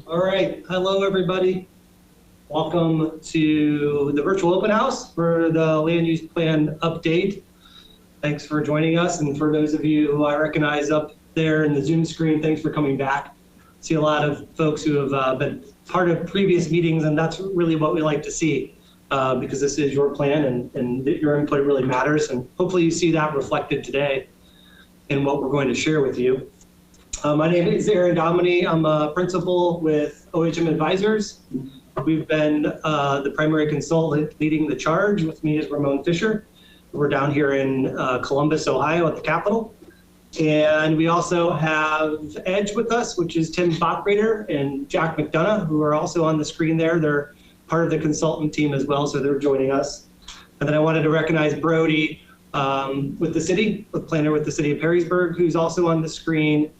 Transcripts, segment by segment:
All right, hello everybody. Welcome to the virtual open house for the land use plan update. Thanks for joining us, and for those of you who I recognize up there in the Zoom screen, thanks for coming back. See a lot of folks who have been part of previous meetings, and that's really what we like to see because this is your plan and your input really matters, and hopefully you see that reflected today in what we're going to share with you. My name is Aaron Dominy. I'm a principal with OHM Advisors. We've been the primary consultant leading the charge. With me is Ramon Fisher. We're down here in Columbus, Ohio at the Capitol. And we also have Edge with us, which is Tim Bachrader and Jack McDonough, who are also on the screen there. They're part of the consultant team as well, so they're joining us. And then I wanted to recognize Brody with the city, the planner with the city of Perrysburg, who's also on the screen.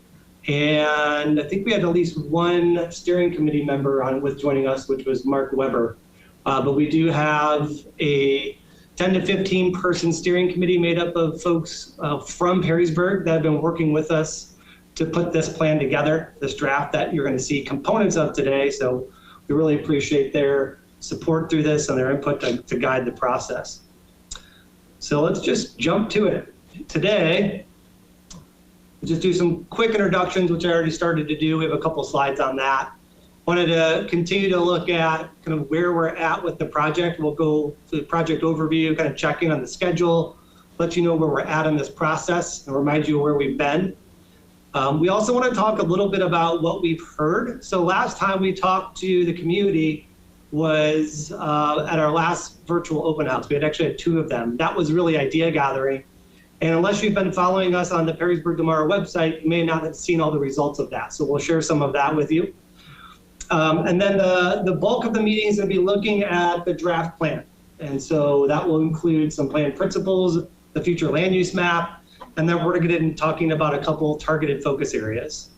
And I think we had at least one steering committee member on with joining us, which was Mark Weber. But we do have a 10 to 15 person steering committee made up of folks from Perrysburg that have been working with us to put this plan together, this draft that you're going to see components of today. So we really appreciate their support through this and their input to guide the process. So let's just jump to it. Today, just do some quick introductions, which I already started to do. We have a couple slides on that. Wanted to continue to look at kind of where we're at with the project. We'll go to the project overview, kind of check in on the schedule, let you know where we're at in this process, and remind you where we've been. We also want to talk a little bit about what we've heard. So last time we talked to the community was at our last virtual open house. We actually had two of them. That was really idea gathering. And unless you've been following us on the Perrysburg Tomorrow website, you may not have seen all the results of that. So we'll share some of that with you. And then the bulk of the meeting is going to be looking at the draft plan. And so that will include some plan principles, the future land use map, and then we're going to get into talking about a couple targeted focus areas.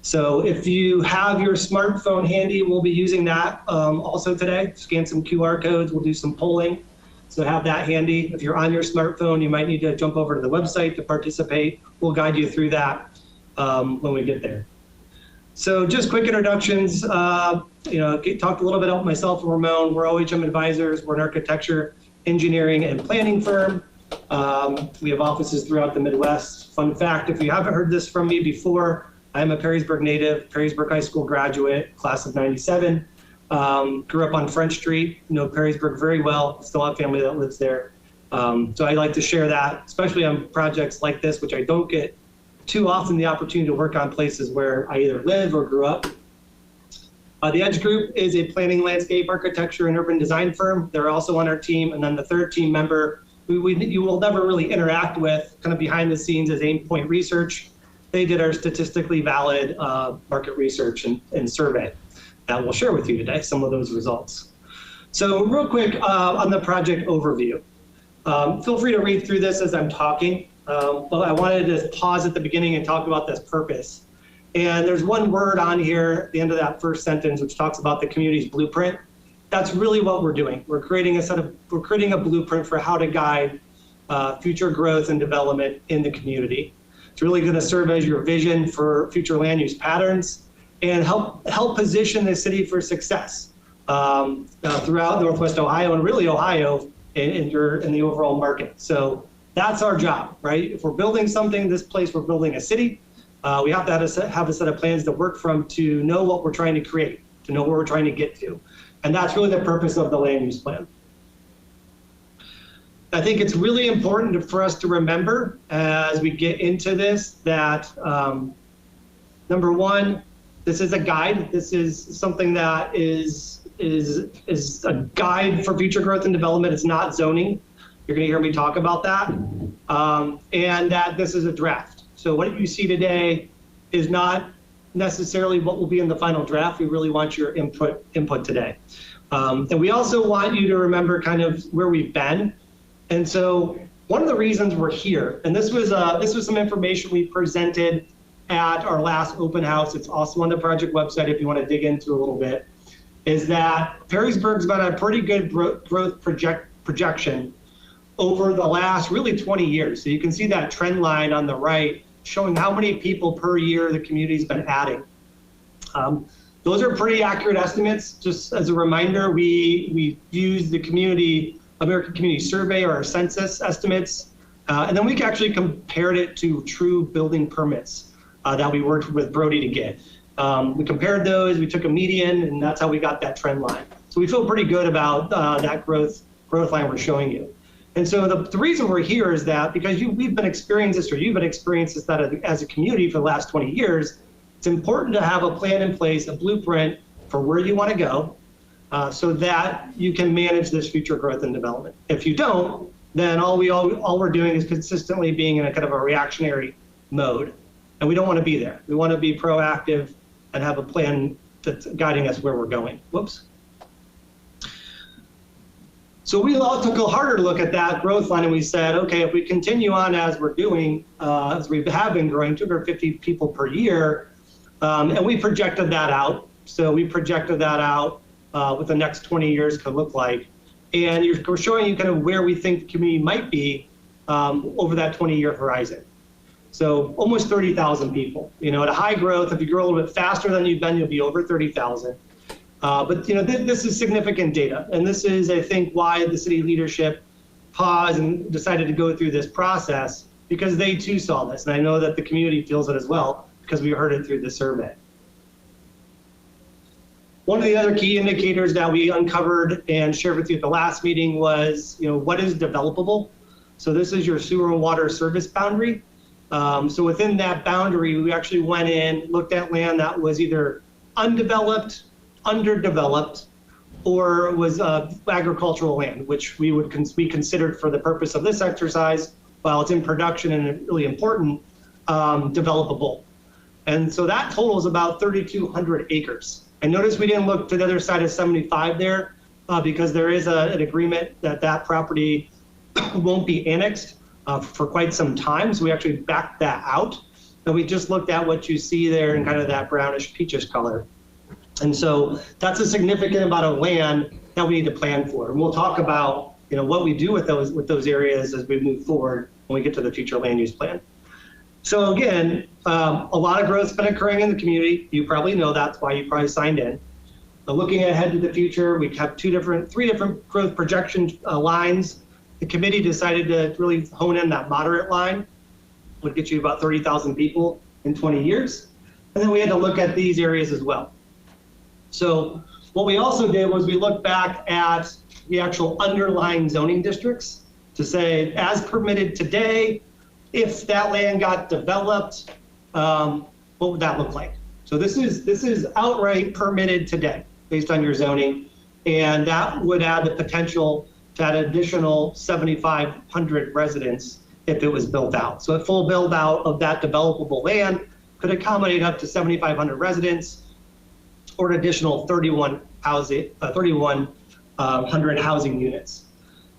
So if you have your smartphone handy, we'll be using that also today. Scan some QR codes, we'll do some polling. So have that handy. If you're on your smartphone, you might need to jump over to the website to participate. We'll guide you through that when we get there. So just quick introductions. Talked a little bit about myself and Ramon. We're OHM Advisors. We're an architecture, engineering, and planning firm. We have offices throughout the Midwest. Fun fact, if you haven't heard this from me before, I'm a Perrysburg native, Perrysburg High School graduate, class of '97. Grew up on French Street, know Perrysburg very well, still have family that lives there. So I like to share that, especially on projects like this, which I don't get too often the opportunity to work on places where I either live or grew up. The Edge Group is a planning, landscape, architecture, and urban design firm. They're also on our team. And then the third team member, who you will never really interact with, kind of behind the scenes, is Aimpoint Research. They did our statistically valid market research and survey that we'll share with you today, some of those results. So real quick on the project overview. Feel free to read through this as I'm talking, but I wanted to pause at the beginning and talk about this purpose. And there's one word on here at the end of that first sentence, which talks about the community's blueprint. That's really what we're doing. We're creating a blueprint for how to guide future growth and development in the community. It's really gonna serve as your vision for future land use patterns and help position the city for success throughout Northwest Ohio and really Ohio in the overall market. So that's our job, right? If we're building something, this place, we're building a city, we have to have a set of plans to work from to know what we're trying to create, to know where we're trying to get to. And that's really the purpose of the land use plan. I think it's really important for us to remember as we get into this that number one, this is a guide. This is something that is a guide for future growth and development. It's not zoning. You're going to hear me talk about that. And that this is a draft. So what you see today is not necessarily what will be in the final draft. We really want your input today. And we also want you to remember kind of where we've been. And so one of the reasons we're here, and this was some information we presented at our last open house. It's also on the project website if you want to dig into a little bit, is that Perrysburg's got a pretty good growth projection over the last really 20 years. So you can see that trend line on the right showing how many people per year the community's been adding. Those are pretty accurate estimates. Just as a reminder, we use the American Community Survey or our census estimates, and then we actually compared it to true building permits that we worked with Brody to get. We compared those, we took a median, and that's how we got that trend line. So we feel pretty good about that growth line we're showing you. And so the reason we're here is that because we've been experiencing this, or you've been experiencing this as a community for the last 20 years, it's important to have a plan in place, a blueprint for where you want to go, so that you can manage this future growth and development. If you don't, then all we're doing is consistently being in a kind of a reactionary mode, and we don't want to be there. We want to be proactive and have a plan that's guiding us where we're going. Whoops. So we all took a harder look at that growth line, and we said, okay, if we continue on as we're doing, as we have been growing, 250 people per year, and we projected that out. So we projected that out what the next 20 years could look like. And we're showing you kind of where we think the community might be over that 20-year horizon. So almost 30,000 people. You know, at a high growth, if you grow a little bit faster than you've been, you'll be over 30,000. But you know, this is significant data, and this is, I think, why the city leadership paused and decided to go through this process, because they too saw this, and I know that the community feels it as well because we heard it through the survey. One of the other key indicators that we uncovered and shared with you at the last meeting was, you know, what is developable? So this is your sewer and water service boundary. So within that boundary, we actually went in, looked at land that was either undeveloped, underdeveloped, or was agricultural land, which we would be considered for the purpose of this exercise, while it's in production and really important, developable. And so that totals about 3,200 acres. And notice we didn't look to the other side of 75 there, because there is an agreement that property won't be annexed for quite some time. So we actually backed that out. And we just looked at what you see there in kind of that brownish peachish color. And so that's a significant amount of land that we need to plan for. And we'll talk about, you know, what we do with those areas as we move forward when we get to the future land use plan. So again, a lot of growth's been occurring in the community. You probably know that's why you probably signed in. But looking ahead to the future, we have three different growth projection lines. The committee decided to really hone in that moderate line, would get you about 30,000 people in 20 years. And then we had to look at these areas as well. So what we also did was we looked back at the actual underlying zoning districts to say, as permitted today, if that land got developed, what would that look like? So this is outright permitted today based on your zoning, and that would add the potential to add additional 7,500 residents if it was built out. So a full build out of that developable land could accommodate up to 7,500 residents, or an additional 3,100 housing units.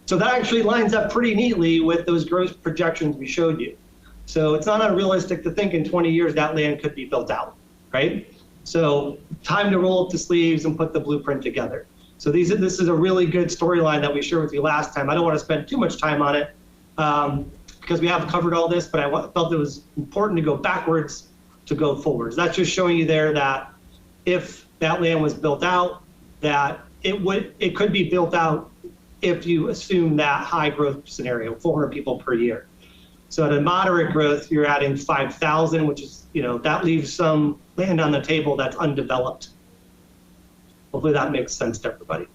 So that actually lines up pretty neatly with those growth projections we showed you. So it's not unrealistic to think in 20 years that land could be built out, right? So time to roll up the sleeves and put the blueprint together. So this is a really good storyline that we shared with you last time. I don't want to spend too much time on it because we have covered all this, but I felt it was important to go backwards to go forwards. That's just showing you there that if that land was built out, that it could be built out if you assume that high growth scenario, 400 people per year. So at a moderate growth, you're adding 5,000, which is, you know, that leaves some land on the table that's undeveloped. Hopefully that makes sense to everybody.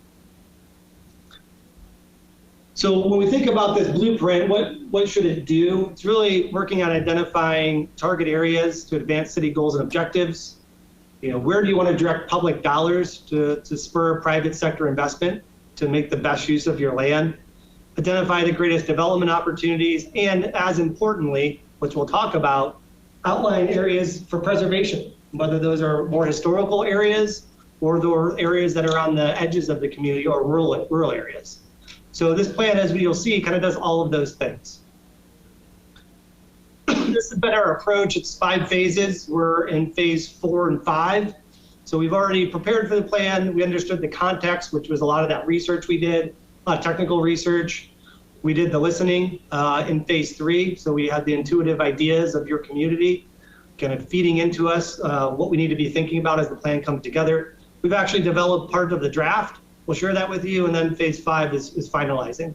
So when we think about this blueprint, what should it do? It's really working on identifying target areas to advance city goals and objectives. You know, where do you want to direct public dollars to spur private sector investment to make the best use of your land? Identify the greatest development opportunities, and as importantly, which we'll talk about, outline areas for preservation, whether those are more historical areas or the areas that are on the edges of the community or rural areas. So this plan, as you'll see, kind of does all of those things. This has been our approach. It's 5 phases. We're in phase 4 and 5. So we've already prepared for the plan. We understood the context, which was a lot of that research we did, a lot of technical research. We did the listening in phase 3. So we had the intuitive ideas of your community, kind of feeding into us what we need to be thinking about as the plan comes together. We've actually developed part of the draft. We'll share that with you, and then phase 5 is finalizing.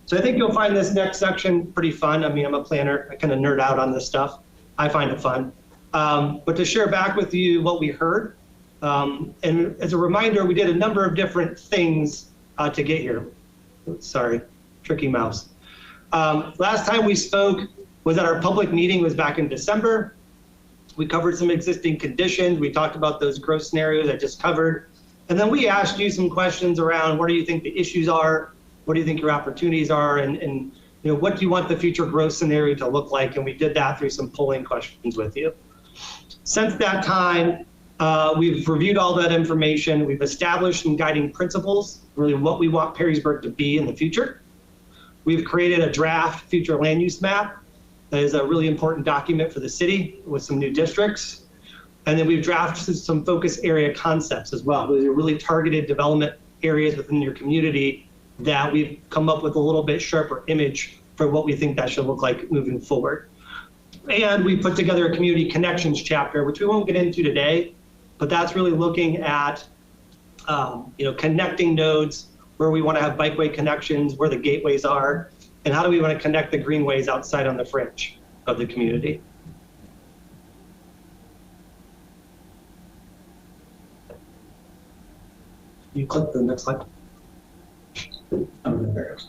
So I think you'll find this next section pretty fun. I mean, I'm a planner. I kind of nerd out on this stuff. I find it fun. But to share back with you what we heard, and as a reminder, we did a number of different things to get here. Sorry, tricky mouse. Last time we spoke was at our public meeting, was back in December. We covered some existing conditions. We talked about those growth scenarios I just covered. And then we asked you some questions around what do you think the issues are? What do you think your opportunities are? And what do you want the future growth scenario to look like? And we did that through some polling questions with you. Since that time, we've reviewed all that information. We've established some guiding principles, really what we want Perrysburg to be in the future. We've created a draft future land use map that is a really important document for the city with some new districts. And then we've drafted some focus area concepts as well. Those are really targeted development areas within your community that we've come up with a little bit sharper image for what we think that should look like moving forward. And we put together a community connections chapter, which we won't get into today, but that's really looking at connecting nodes, where we want to have bikeway connections, where the gateways are, and how do we want to connect the greenways outside on the fringe of the community. You click the next slide. There it goes.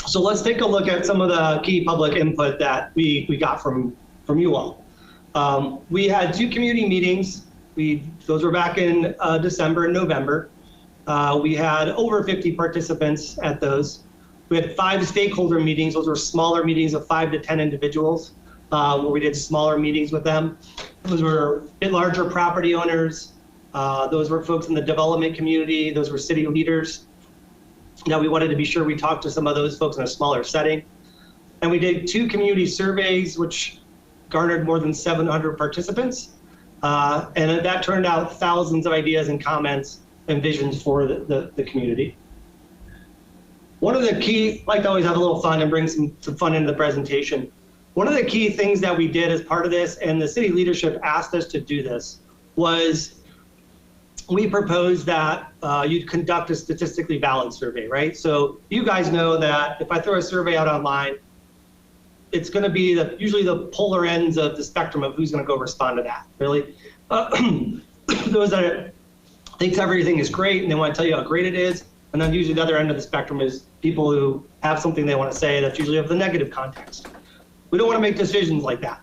So let's take a look at some of the key public input that we got from you all. We had 2 community meetings. Those were back in December and November. We had over 50 participants at those. We had 5 stakeholder meetings. Those were smaller meetings of 5 to 10 individuals, where we did smaller meetings with them. Those were a bit larger property owners. Those were folks in the development community. Those were city leaders. Now we wanted to be sure we talked to some of those folks in a smaller setting. And we did 2 community surveys, which garnered more than 700 participants. And that turned out thousands of ideas and comments and visions for the community. One of the key, I like to always have a little fun and bring some fun into the presentation. One of the key things that we did as part of this, and the city leadership asked us to do this, was we proposed that you'd conduct a statistically valid survey, right? So you guys know that if I throw a survey out online, it's going to be usually the polar ends of the spectrum of who's going to go respond to that, really. Those that thinks everything is great and they want to tell you how great it is, and then usually the other end of the spectrum is people who have something they want to say that's usually of the negative context. We don't want to make decisions like that.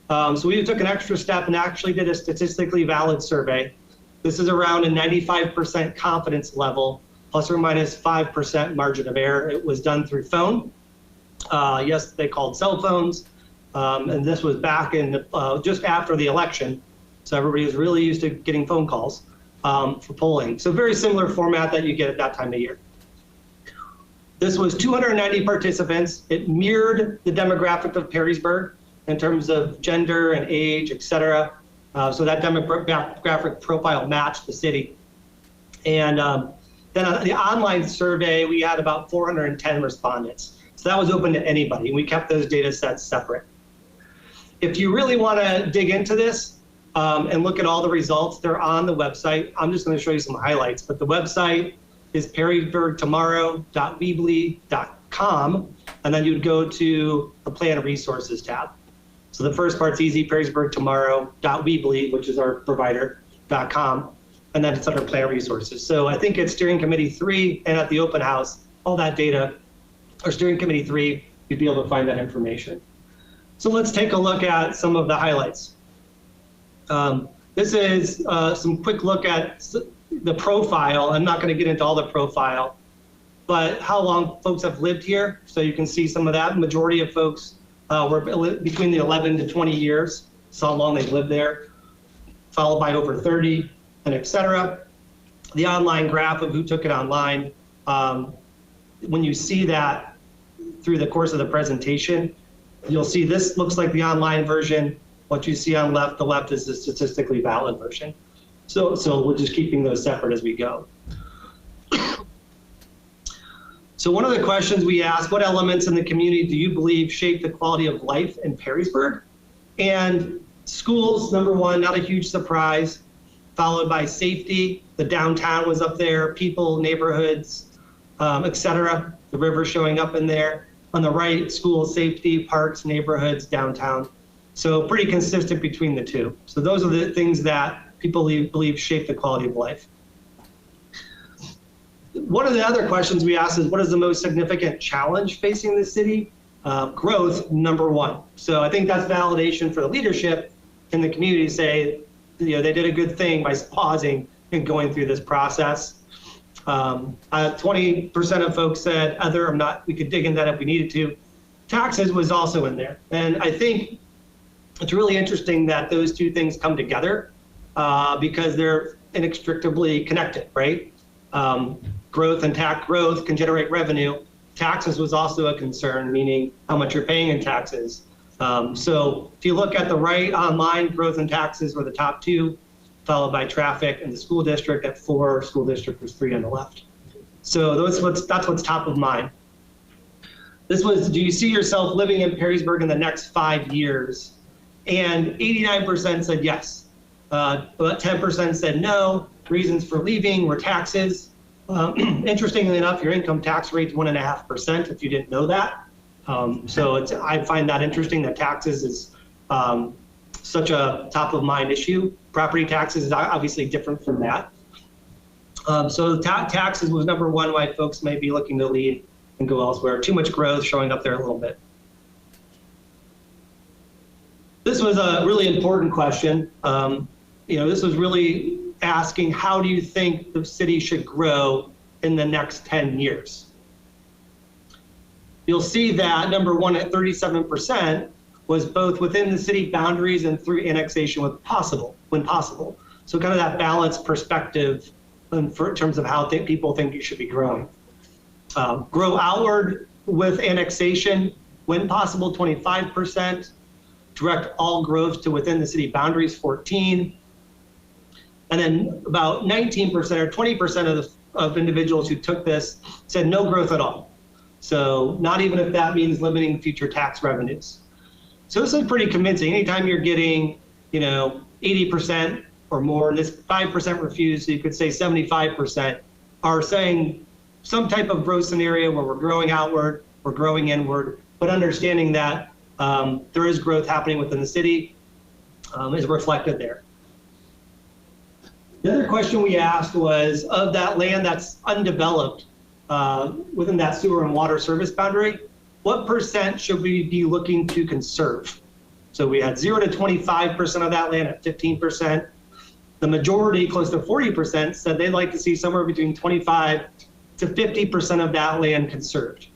So we took an extra step and actually did a statistically valid survey. This is around a 95% confidence level, plus or minus 5% margin of error. It was done through phone. Yes, they called cell phones. And this was back in just after the election. So everybody was really used to getting phone calls for polling. So very similar format that you get at that time of year. This was 290 participants. It mirrored the demographic of Perrysburg in terms of gender and age, et cetera. So that demographic profile matched the city. And then on the online survey, we had about 410 respondents. So that was open to anybody. And we kept those data sets separate. If you really want to dig into this and look at all the results, they're on the website. I'm just going to show you some highlights, but the website is perrysburgtomorrow.weebly.com, and then you'd go to the Plan Resources tab. So the first part's easy, perrysburgtomorrow.weebly, which is our provider.com, and then it's under Plan Resources. So I think it's Steering Committee 3 and at the open house, all that data, or Steering Committee 3, you'd be able to find that information. So let's take a look at some of the highlights. This is some quick look at the profile. I'm not going to get into all the profile, but how long folks have lived here. So you can see some of that. Majority of folks were between the 11 to 20 years. So how long they've lived there, followed by over 30, and et cetera. The online graph of who took it online. When you see that through the course of the presentation, you'll see this looks like the online version. What you see on the left is the statistically valid version. So we're just keeping those separate as we go. So one of the questions we asked, what elements in the community do you believe shape the quality of life in Perrysburg? And schools, number one, not a huge surprise, followed by safety. The downtown was up there, people, neighborhoods, et cetera. The river showing up in there. On the right, school safety, parks, neighborhoods, downtown. So pretty consistent between the two. So those are the things that people believe shape the quality of life. One of the other questions we asked is, what is the most significant challenge facing the city? Growth, number one. So I think that's validation for the leadership in the community to say, they did a good thing by pausing and going through this process. 20% of folks said other. We could dig into that if we needed to. Taxes was also in there. And I think it's really interesting that those two things come together because they're inextricably connected, right? Growth and tax growth can generate revenue. Taxes was also a concern, meaning how much you're paying in taxes. So if you look at the right, online, growth and taxes were the top two, followed by traffic and the school district at 4, school district was 3 on the left. So that's what's top of mind. This was, do you see yourself living in Perrysburg in the next 5 years? And 89% said yes, but 10% said no. Reasons for leaving were taxes. Interestingly enough, your income tax rate's 1.5%, if you didn't know that. So I find that interesting that taxes is such a top of mind issue. Property taxes is obviously different from that. So taxes was number one why folks may be looking to leave and go elsewhere. Too much growth showing up there a little bit. This was a really important question. This was really asking, how do you think the city should grow in the next 10 years? You'll see that number one at 37% was both within the city boundaries and through annexation when possible. So kind of that balanced perspective in terms of how people think you should be growing. Grow outward with annexation when possible, 25%. Direct all growth to within the city boundaries, 14%. And then about 19% or 20% of individuals who took this said no growth at all. So not even if that means limiting future tax revenues. So this is pretty convincing. Anytime you're getting, 80% or more, this 5% refused, so you could say 75% are saying some type of growth scenario where we're growing outward, we're growing inward, but understanding that there is growth happening within the city is reflected there. The other question we asked was, of that land that's undeveloped within that sewer and water service boundary, what percent should we be looking to conserve? So we had 0 to 25% of that land at 15%. The majority, close to 40%, said they'd like to see somewhere between 25 to 50% of that land conserved.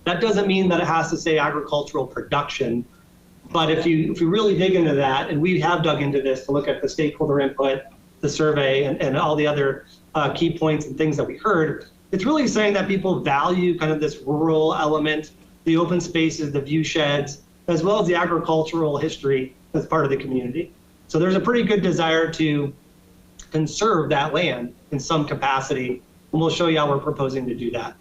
That doesn't mean that it has to say agricultural production, but if you really dig into that, and we have dug into this to look at the stakeholder input, the survey, and all the other key points and things that we heard, it's really saying that people value kind of this rural element, the open spaces, the view sheds, as well as the agricultural history as part of the community. So there's a pretty good desire to conserve that land in some capacity, and we'll show you how we're proposing to do that.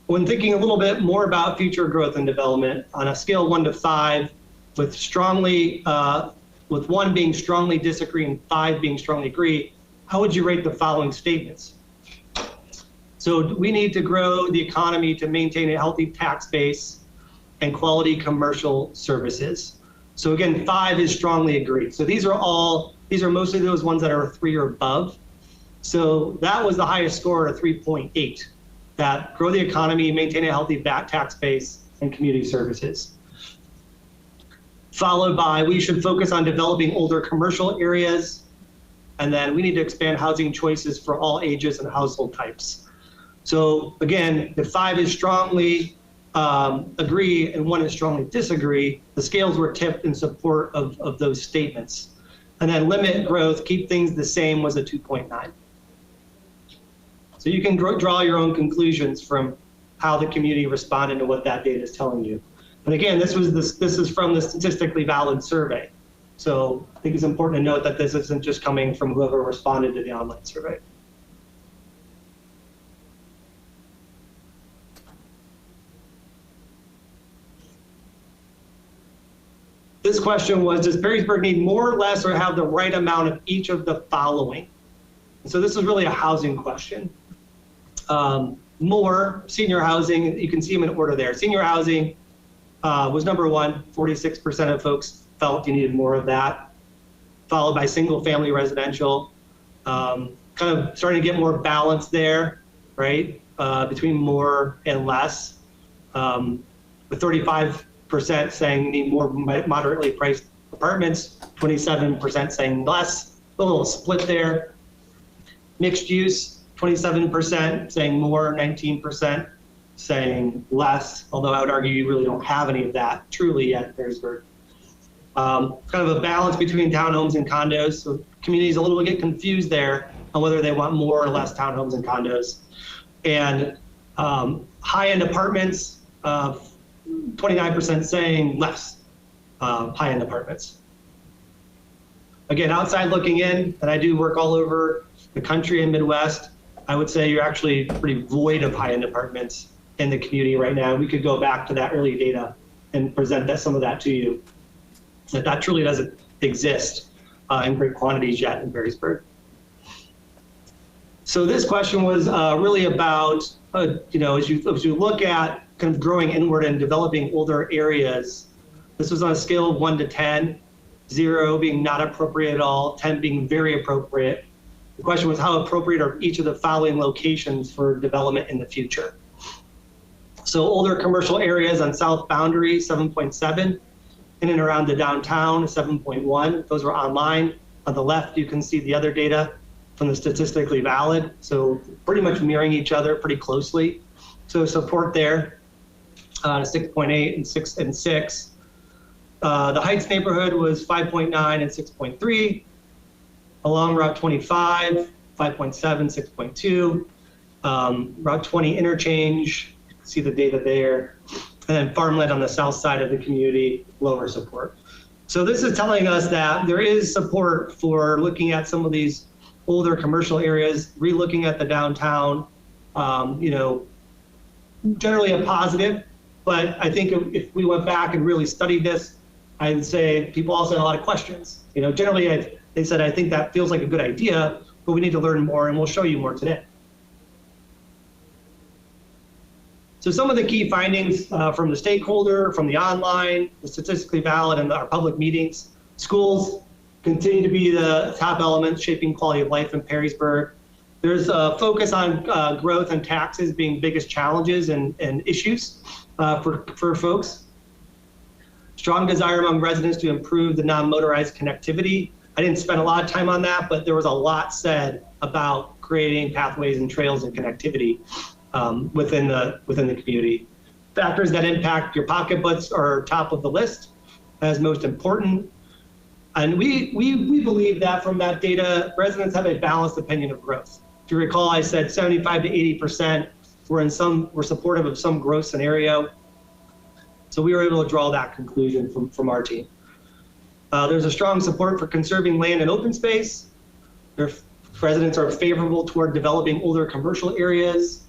When thinking a little bit more about future growth and development on a scale of 1 to 5, with 1 being strongly disagree and 5 being strongly agree, how would you rate the following statements? So we need to grow the economy to maintain a healthy tax base and quality commercial services. So again, 5 is strongly agreed. So these are mostly those ones that are 3 or above. So that was the highest score at 3.8, that grow the economy, maintain a healthy tax base and community services. Followed by, we should focus on developing older commercial areas. And then we need to expand housing choices for all ages and household types. So again, if 5 is strongly agree and 1 is strongly disagree, the scales were tipped in support of those statements. And then limit growth, keep things the same, was a 2.9. So you can draw your own conclusions from how the community responded to what that data is telling you. But again, this is from the statistically valid survey. So I think it's important to note that this isn't just coming from whoever responded to the online survey. This question was, does Perrysburg need more or less or have the right amount of each of the following? And so this is really a housing question. More senior housing, you can see them in order there. Senior housing was number one, 46% of folks felt you needed more of that, followed by single family residential, kind of starting to get more balance there, right, between more and less, with 35% saying you need more moderately priced apartments, 27% saying less, a little split there. Mixed use, 27% saying more, 19% saying less, although I would argue you really don't have any of that truly yet in Perrysburg. Kind of a balance between townhomes and condos, so communities a little bit get confused there on whether they want more or less townhomes and condos. And high-end apartments, 29% saying less high-end apartments. Again, outside looking in, and I do work all over the country and Midwest, I would say you're actually pretty void of high-end apartments in the community right now. We could go back to that early data and present some of that to you. That truly doesn't exist in great quantities yet in Perrysburg. So this question was really about, you know, as you look at kind of growing inward and developing older areas, this was on a scale of 1 to 10, 0 being not appropriate at all, 10 being very appropriate. The question was, how appropriate are each of the following locations for development in the future? So older commercial areas on south boundary, 7.7, in and around the downtown, 7.1. Those were online. On the left, you can see the other data from the Statistically Valid. So pretty much mirroring each other pretty closely. So support there, 6.8 and 6 and 6. The Heights neighborhood was 5.9 and 6.3. Along Route 25, 5.7, 6.2. Route 20 interchange, you can see the data there. And then farmland on the south side of the community, lower support. So this is telling us that there is support for looking at some of these older commercial areas, re-looking at the downtown, you know, generally a positive. But I think if we went back and really studied this, I'd say people also had a lot of questions. You know, generally they said, I think that feels like a good idea, but we need to learn more, and we'll show you more today. So some of the key findings from the stakeholder, from the online, the Statistically Valid, and our public meetings. Schools continue to be the top elements shaping quality of life in Perrysburg. There's a focus on growth and taxes being biggest challenges and issues for folks. Strong desire among residents to improve the non-motorized connectivity. I didn't spend a lot of time on that, but there was a lot said about creating pathways and trails and connectivity within the community. Factors that impact your pocketbooks are top of the list as most important. And we believe that from that data, residents have a balanced opinion of growth. If you recall, I said 75 to 80% were supportive of some growth scenario. So we were able to draw that conclusion from our team. There's a strong support for conserving land and open space. Residents are favorable toward developing older commercial areas.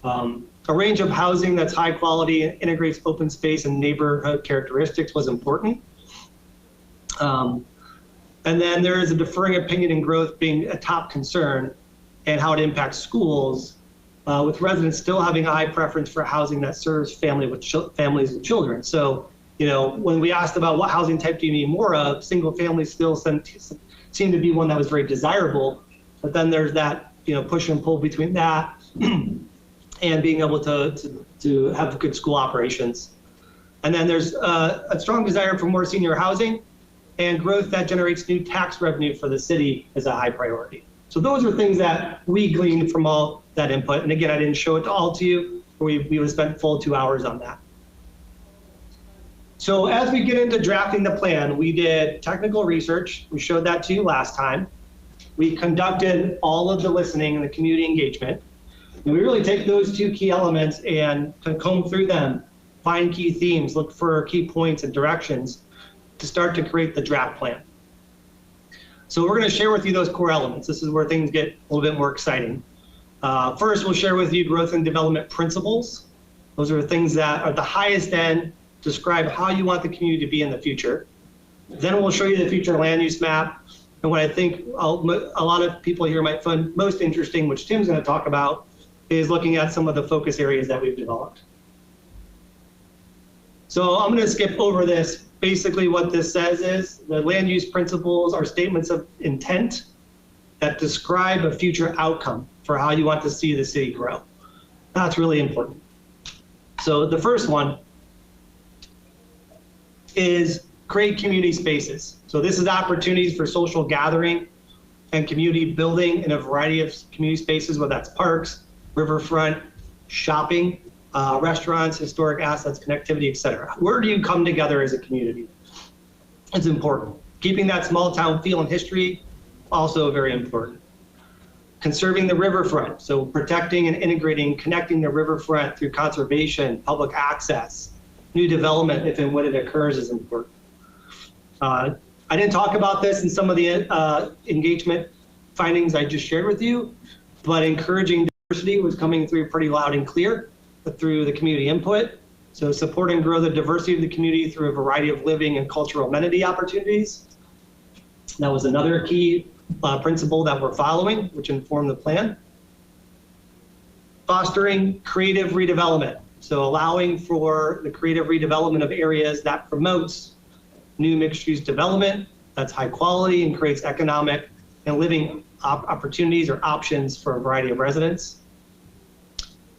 A range of housing that's high quality and integrates open space and neighborhood characteristics was important. And then there is a deferring opinion and growth being a top concern and how it impacts schools, with residents still having a high preference for housing that serves families with children. So, you know, when we asked about what housing type do you need more of, single families still seem to be one that was very desirable. But then there's that, you know, push and pull between that and being able to have good school operations. And then there's a strong desire for more senior housing, and growth that generates new tax revenue for the city is a high priority. So those are things that we gleaned from all that input. And again, I didn't show it all to you. We would have spent full 2 hours on that. So as we get into drafting the plan, we did technical research. We showed that to you last time. We conducted all of the listening and the community engagement. And we really take those two key elements and comb through them, find key themes, look for key points and directions to start to create the draft plan. So we're going to share with you those core elements. This is where things get a little bit more exciting. First, we'll share with you growth and development principles. Those are things that are the highest end, describe how you want the community to be in the future. Then we'll show you the future land use map. And what I think a lot of people here might find most interesting, which Tim's going to talk about, is looking at some of the focus areas that we've developed. So I'm going to skip over this. Basically what this says is the land use principles are statements of intent that describe a future outcome for how you want to see the city grow. That's really important. So the first one is create community spaces. So this is opportunities for social gathering and community building in a variety of community spaces, whether that's parks, riverfront, shopping, restaurants, historic assets, connectivity, et cetera. Where do you come together as a community? It's important. Keeping that small town feel and history, also very important. Conserving the riverfront, so protecting and integrating, connecting the riverfront through conservation, public access, new development if and when it occurs is important. I didn't talk about this in some of the engagement findings I just shared with you, but encouraging diversity was coming through pretty loud and clear through the community input. So support and grow the diversity of the community through a variety of living and cultural amenity opportunities. That was another key principle that we're following, which informed the plan. Fostering creative redevelopment. So allowing for the creative redevelopment of areas that promotes new mixed-use development that's high quality and creates economic and living opportunities or options for a variety of residents.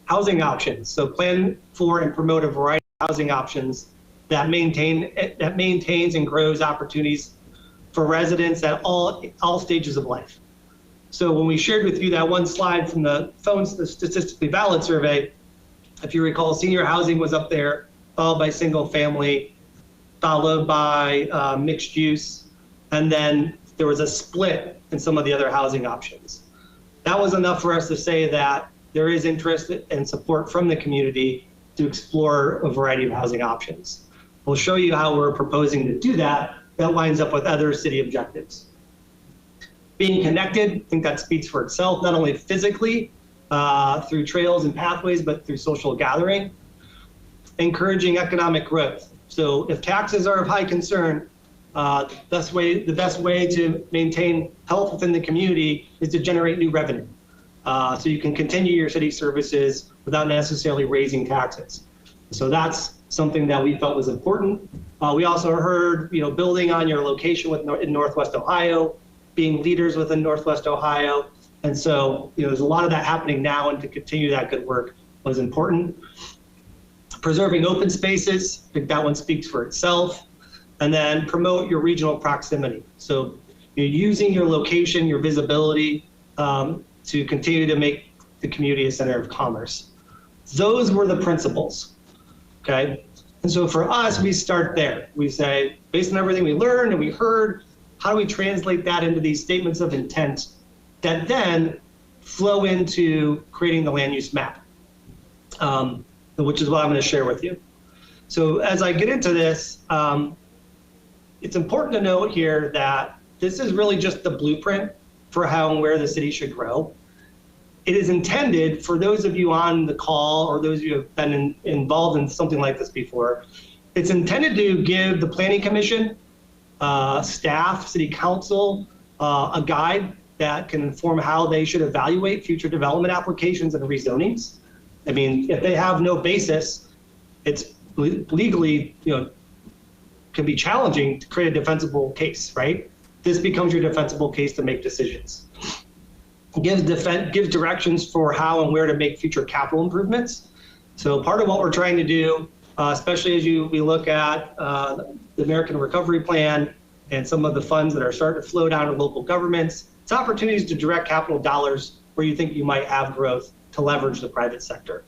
Housing options, so plan for and promote a variety of housing options that maintains and grows opportunities for residents at all stages of life. So when we shared with you that one slide from the Statistically Valid survey, if you recall, senior housing was up there, followed by single family, followed by mixed use, and then there was a split in some of the other housing options. That was enough for us to say that there is interest and support from the community to explore a variety of housing options. We'll show you how we're proposing to do that. That lines up with other city objectives. Being connected, I think that speaks for itself, not only physically through trails and pathways, but through social gathering. Encouraging economic growth. So if taxes are of high concern, the best way to maintain health within the community is to generate new revenue. So you can continue your city services without necessarily raising taxes. So that's something that we felt was important. We also heard, building on your location in Northwest Ohio, being leaders within Northwest Ohio. And so, there's a lot of that happening now, and to continue that good work was important. Preserving open spaces, I think that one speaks for itself. And then promote your regional proximity. So you're using your location, your visibility to continue to make the community a center of commerce. Those were the principles, okay? And so for us, we start there. We say, based on everything we learned and we heard, how do we translate that into these statements of intent that then flow into creating the land use map, which is what I'm going to share with you. So as I get into this, it's important to note here that this is really just the blueprint for how and where the city should grow. It is intended for those of you on the call or those of you who have been involved in something like this before. It's intended to give the Planning Commission, staff, City Council, a guide that can inform how they should evaluate future development applications and rezonings. I mean, if they have no basis, it's legally, can be challenging to create a defensible case, right? This becomes your defensible case to make decisions. Gives directions for how and where to make future capital improvements. So part of what we're trying to do, especially as we look at the American Recovery Plan and some of the funds that are starting to flow down to local governments, it's opportunities to direct capital dollars where you think you might have growth to leverage the private sector.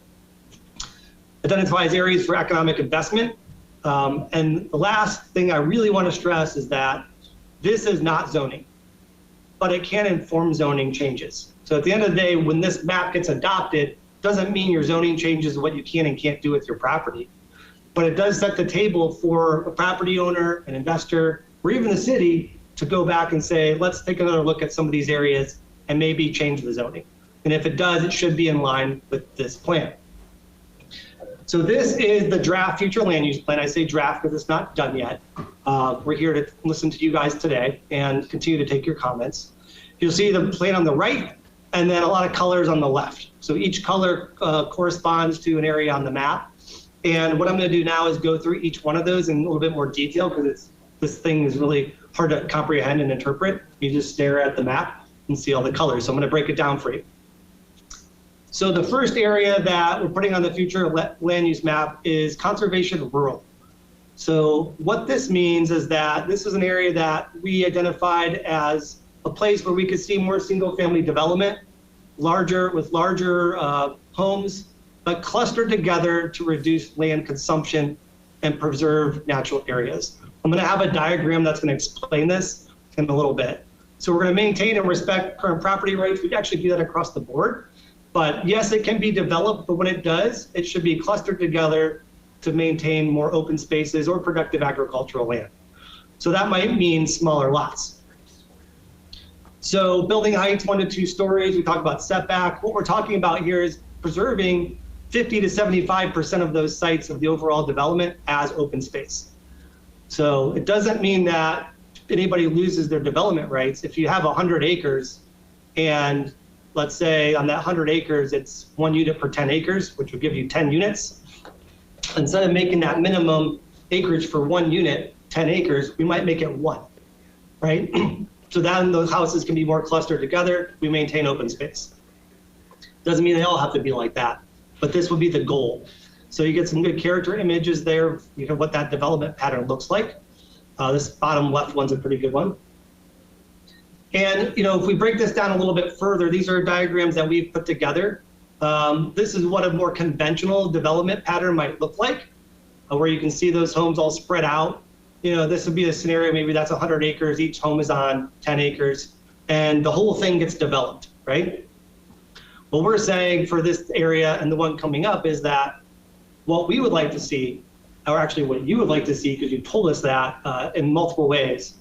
Identifies areas for economic investment. And the last thing I really want to stress is that this is not zoning, but it can inform zoning changes. So at the end of the day, when this map gets adopted, doesn't mean your zoning changes what you can and can't do with your property. But it does set the table for a property owner, an investor, or even the city to go back and say, let's take another look at some of these areas and maybe change the zoning. And if it does, it should be in line with this plan. So this is the draft future land use plan. I say draft because it's not done yet. We're here to listen to you guys today and continue to take your comments. You'll see the plan on the right and then a lot of colors on the left. So each color corresponds to an area on the map. And what I'm going to do now is go through each one of those in a little bit more detail because this thing is really hard to comprehend and interpret. You just stare at the map and see all the colors. So I'm going to break it down for you. So the first area that we're putting on the future land use map is conservation rural. So what this means is that this is an area that we identified as a place where we could see more single family development, with larger homes, but clustered together to reduce land consumption and preserve natural areas. I'm going to have a diagram that's going to explain this in a little bit. So we're going to maintain and respect current property rights. We actually do that across the board. But yes, it can be developed, but when it does, it should be clustered together to maintain more open spaces or productive agricultural land. So that might mean smaller lots. So building heights, 1 to 2 stories, we talk about setback. What we're talking about here is preserving 50 to 75% of those sites of the overall development as open space. So it doesn't mean that anybody loses their development rights. If you have 100 acres and let's say on that 100 acres, it's 1 unit per 10 acres, which would give you 10 units. Instead of making that minimum acreage for 1 unit, 10 acres, we might make it 1, right? So then those houses can be more clustered together. We maintain open space. Doesn't mean they all have to be like that, but this would be the goal. So you get some good character images there, what that development pattern looks like. This bottom left one's a pretty good one. And if we break this down a little bit further, these are diagrams that we've put together. This is what a more conventional development pattern might look like, where you can see those homes all spread out. This would be a scenario, maybe that's 100 acres, each home is on 10 acres, and the whole thing gets developed, right? What we're saying for this area and the one coming up is that what we would like to see, or actually what you would like to see, because you told us that in multiple ways,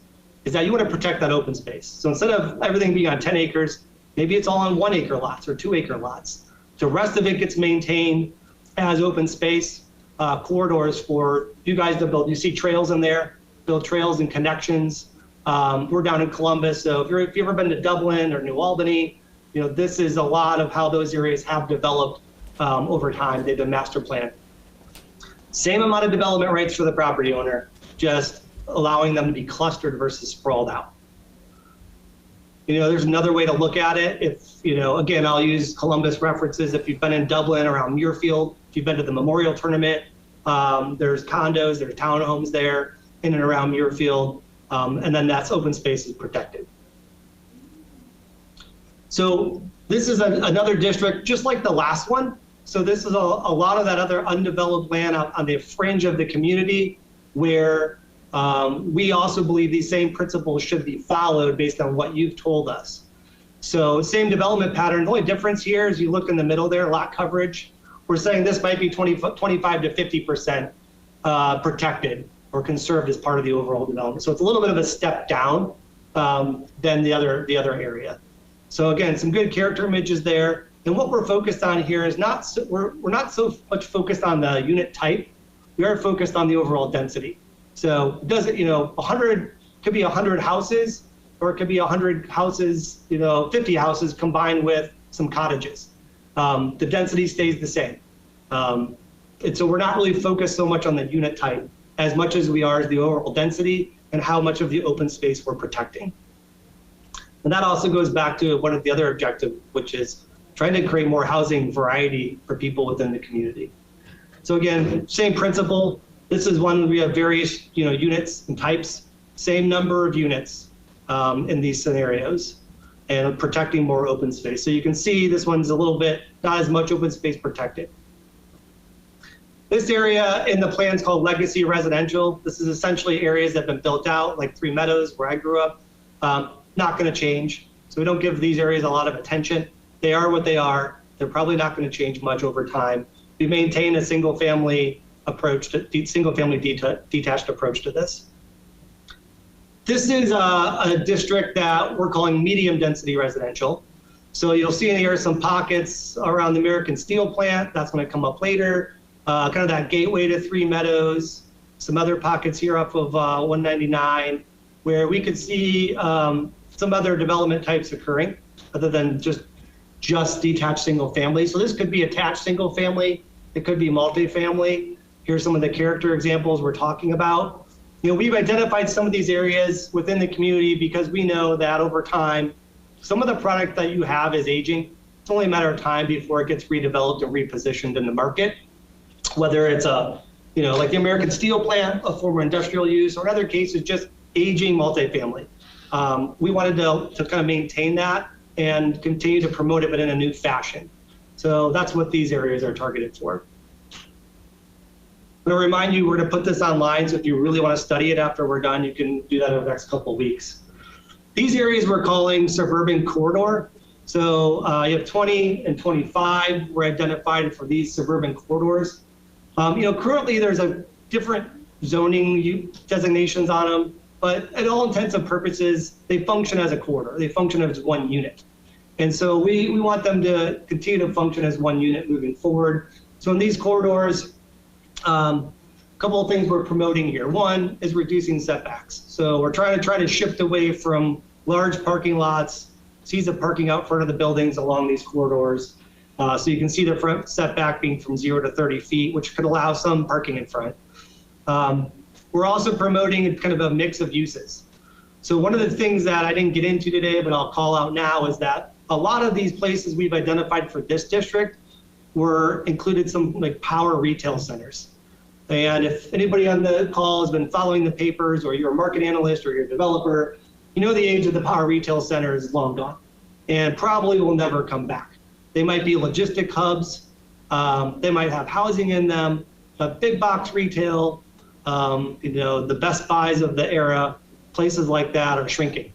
is that you want to protect that open space. So instead of everything being on 10 acres, maybe it's all on 1 acre lots or 2 acre lots. The rest of it gets maintained as open space corridors for you guys to build. You see trails in there, build trails and connections. We're down in Columbus, so if you've ever been to Dublin or New Albany, this is a lot of how those areas have developed over time. They've been master planned. Same amount of development rights for the property owner, just allowing them to be clustered versus sprawled out. There's another way to look at it. If, again, I'll use Columbus references. If you've been in Dublin around Muirfield, if you've been to the Memorial Tournament, there's condos, there's townhomes there in and around Muirfield, and then that's open space is protected. So this is another district, just like the last one. So this is a lot of that other undeveloped land on the fringe of the community where we also believe these same principles should be followed based on what you've told us. So same development pattern. The only difference here is you look in the middle there, lot coverage. We're saying this might be 25 to 50% protected or conserved as part of the overall development. So it's a little bit of a step down than the other area. So again, some good character images there. And what we're focused on here is we're not so much focused on the unit type. We are focused on the overall density. So does it, 100 could be 100 houses, or it could be 100 houses, 50 houses combined with some cottages. The density stays the same. And so we're not really focused so much on the unit type as much as we are the overall density and how much of the open space we're protecting. And that also goes back to one of the other objectives, which is trying to create more housing variety for people within the community. So again, same principle. This is one we have various units and types, same number of units in these scenarios, and protecting more open space. So you can see this one's a little bit, not as much open space protected. This area in the plan is called Legacy Residential. This is essentially areas that have been built out, like Three Meadows, where I grew up. Not going to change. So we don't give these areas a lot of attention. They are what they are. They're probably not going to change much over time. We maintain a single-family approach to single-family detached approach to this. This is a district that we're calling medium-density residential. So you'll see in here some pockets around the American Steel plant. That's going to come up later. Kind of that gateway to Three Meadows. some other pockets here off of 199, where we could see some other development types occurring other than just detached single family. So this could be attached single family. It could be multifamily. Here's some of the character examples we're talking about. We've identified some of these areas within the community because we know that over time, some of the product that you have is aging. It's only a matter of time before it gets redeveloped and repositioned in the market, whether it's like the American Steel plant, a former industrial use, or in other cases, just aging multifamily. We wanted to kind of maintain that and continue to promote it, but in a new fashion. So that's what these areas are targeted for. I'm going to remind you, we're going to put this online, so if you really want to study it after we're done, you can do that over the next couple of weeks. These areas we're calling suburban corridor. So you have 20 and 25 were identified for these suburban corridors. Currently there's a different zoning designations on them, but at all intents and purposes, they function as a corridor. They function as one unit. And so we want them to continue to function as one unit moving forward. So in these corridors, a couple of things we're promoting here. One is reducing setbacks. So we're trying to shift away from large parking lots, seats of parking out front of the buildings along these corridors. So you can see the front setback being from 0 to 30 feet, which could allow some parking in front. We're also promoting kind of a mix of uses. So one of the things that I didn't get into today, but I'll call out now, is that a lot of these places we've identified for this district were included some like power retail centers. And if anybody on the call has been following the papers, or you're a market analyst or you're a developer, the age of the power retail center is long gone and probably will never come back. They might be logistic hubs. They might have housing in them, but big box retail, the Best Buys of the era, places like that are shrinking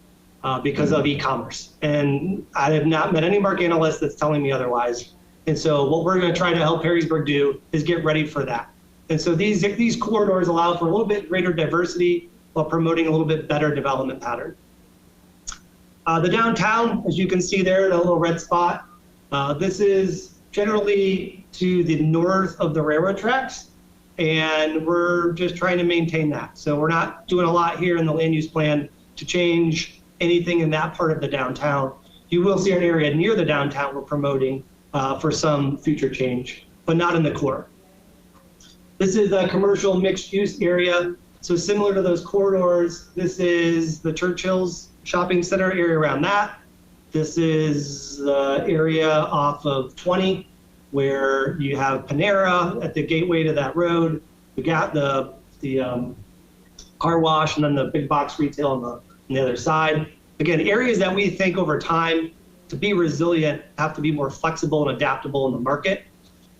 because of e-commerce. And I have not met any market analyst that's telling me otherwise. And so what we're going to try to help Perrysburg do is get ready for that. And so these corridors allow for a little bit greater diversity while promoting a little bit better development pattern. The downtown, as you can see there, the little red spot, this is generally to the north of the railroad tracks, and we're just trying to maintain that. So we're not doing a lot here in the land use plan to change anything in that part of the downtown. You will see an area near the downtown we're promoting for some future change, but not in the core. This is a commercial mixed use area. So similar to those corridors, this is the Churchill's shopping center area around that. This is the area off of 20 where you have Panera at the gateway to that road. We got the car wash and then the big box retail on the other side. Again, areas that we think over time to be resilient have to be more flexible and adaptable in the market.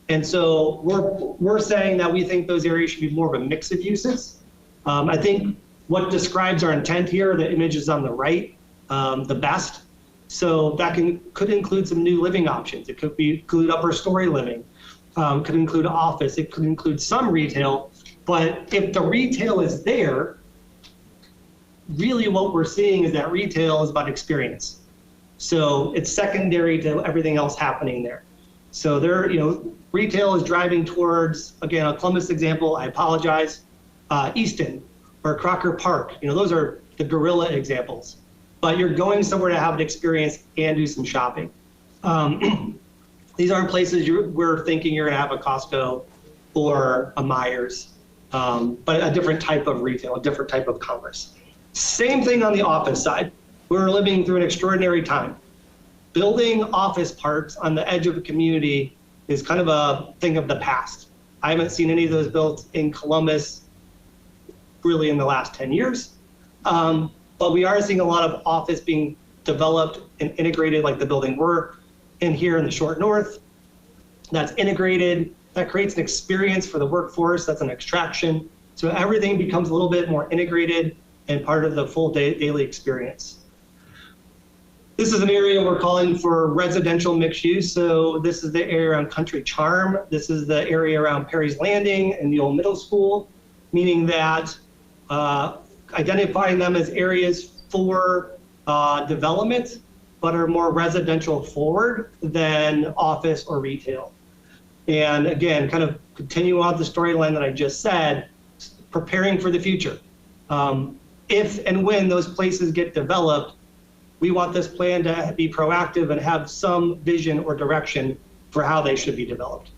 And so we're saying that we think those areas should be more of a mix of uses. I think what describes our intent here, the images on the right, the best. So that could include some new living options. It could include upper story living, could include office, it could include some retail. But if the retail is there, really what we're seeing is that retail is about experience. So it's secondary to everything else happening there. So retail is driving towards, again, a Columbus example, I apologize, Easton or Crocker Park. Those are the gorilla examples. But you're going somewhere to have an experience and do some shopping. These aren't places we're thinking you're going to have a Costco or a Myers, but a different type of retail, a different type of commerce. Same thing on the office side. We're living through an extraordinary time. Building office parks on the edge of a community is kind of a thing of the past. I haven't seen any of those built in Columbus really in the last 10 years. But we are seeing a lot of office being developed and integrated, like the building we're in here in the short north. That's integrated, that creates an experience for the workforce, that's an extraction. So everything becomes a little bit more integrated and part of the full daily experience. This is an area we're calling for residential mixed use. So this is the area around Country Charm. This is the area around Perry's Landing and the old middle school, meaning that identifying them as areas for development, but are more residential forward than office or retail. And again, kind of continue on the storyline that I just said, preparing for the future. If and when those places get developed, we want this plan to be proactive and have some vision or direction for how they should be developed.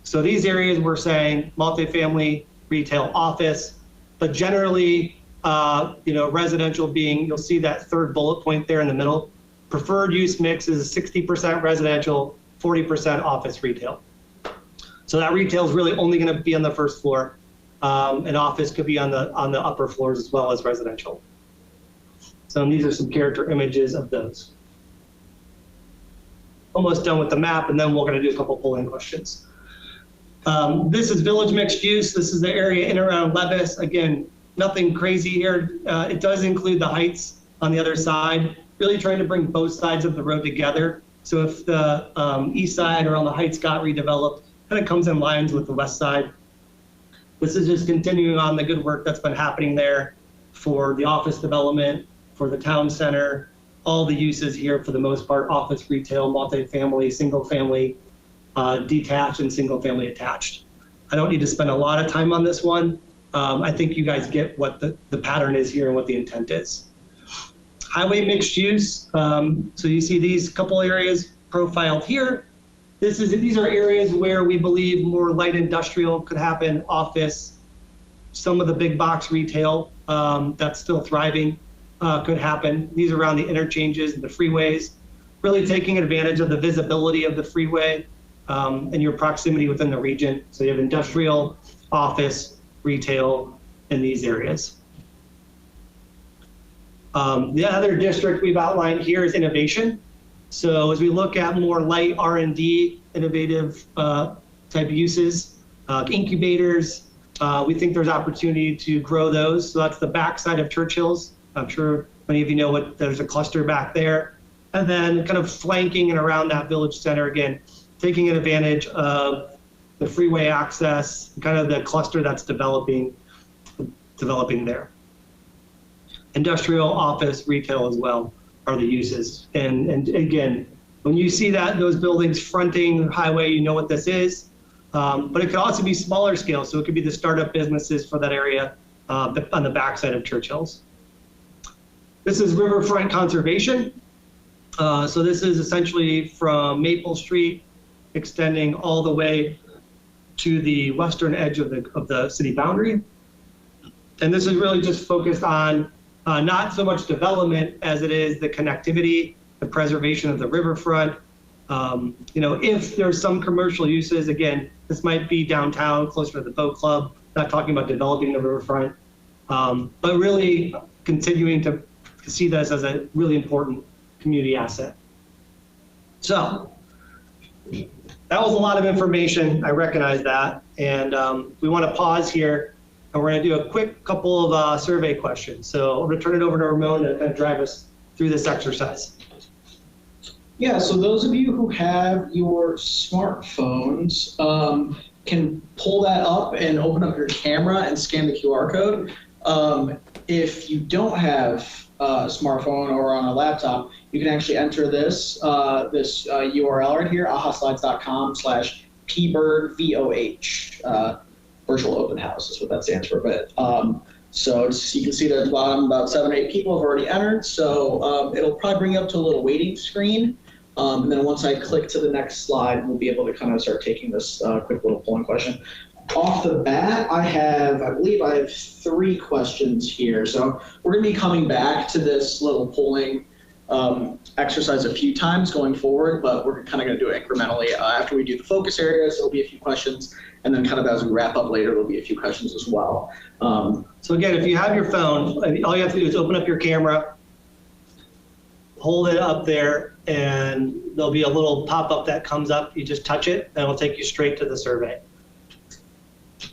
So these areas we're saying multifamily, retail, office, but generally, residential being, you'll see that third bullet point there in the middle. Preferred use mix is 60% residential, 40% office retail. So that retail is really only going to be on the first floor. And office could be on the upper floors as well as residential. So these are some character images of those. Almost done with the map, and then we're going to do a couple polling questions. This is village mixed use. This is the area in and around Levis. Again, nothing crazy here. It does include the Heights on the other side, really trying to bring both sides of the road together. So if the east side around the Heights got redeveloped, kind of comes in lines with the west side. This is just continuing on the good work that's been happening there for the office development, for the town center, all the uses here for the most part, office, retail, multifamily, single family, detached and single family attached. I don't need to spend a lot of time on this one. I think you guys get what the pattern is here and what the intent is. Highway mixed use. So you see these couple areas profiled here. These are areas where we believe more light industrial could happen, office, some of the big box retail that's still thriving could happen. These are around the interchanges and the freeways, really taking advantage of the visibility of the freeway and your proximity within the region. So you have industrial, office, retail in these areas. The other district we've outlined here is innovation. So as we look at more light R&D, innovative type uses, incubators, we think there's opportunity to grow those. So that's the backside of Churchill's. I'm sure many of you know there's a cluster back there. And then kind of flanking and around that village center, again, taking advantage of the freeway access, kind of the cluster that's developing there. Industrial, office, retail as well are the uses. And again, when you see those buildings fronting the highway, you know what this is. But it could also be smaller scale. So it could be the startup businesses for that area on the backside of Churchill's. This is riverfront conservation. So this is essentially from Maple Street, extending all the way to the western edge of the city boundary. And this is really just focused on not so much development as it is the connectivity, the preservation of the riverfront. If there's some commercial uses, again, this might be downtown, closer to the boat club, not talking about developing the riverfront, but really continuing to see this as a really important community asset. So that was a lot of information. I recognize that. And we want to pause here. And we're going to do a quick couple of survey questions. So I'm going to turn it over to Ramon to kind of drive us through this exercise. Yeah, so those of you who have your smartphones can pull that up and open up your camera and scan the QR code. If you don't have a smartphone or on a laptop, you can actually enter this URL right here, ahaslides.com/pbirdvoh. Virtual open house is what that stands for. But so you can see that at the bottom, about 7 or 8 people have already entered. So it'll probably bring you up to a little waiting screen. And then once I click to the next slide, we'll be able to kind of start taking this quick little polling question. Off the bat, I believe I have 3 questions here. So we're going to be coming back to this little polling exercise a few times going forward, but we're kind of going to do it incrementally. After we do the focus areas, there'll be a few questions, and then kind of as we wrap up later, there'll be a few questions as well. So again, if you have your phone, all you have to do is open up your camera, hold it up there, and there'll be a little pop-up that comes up. You just touch it, and it'll take you straight to the survey.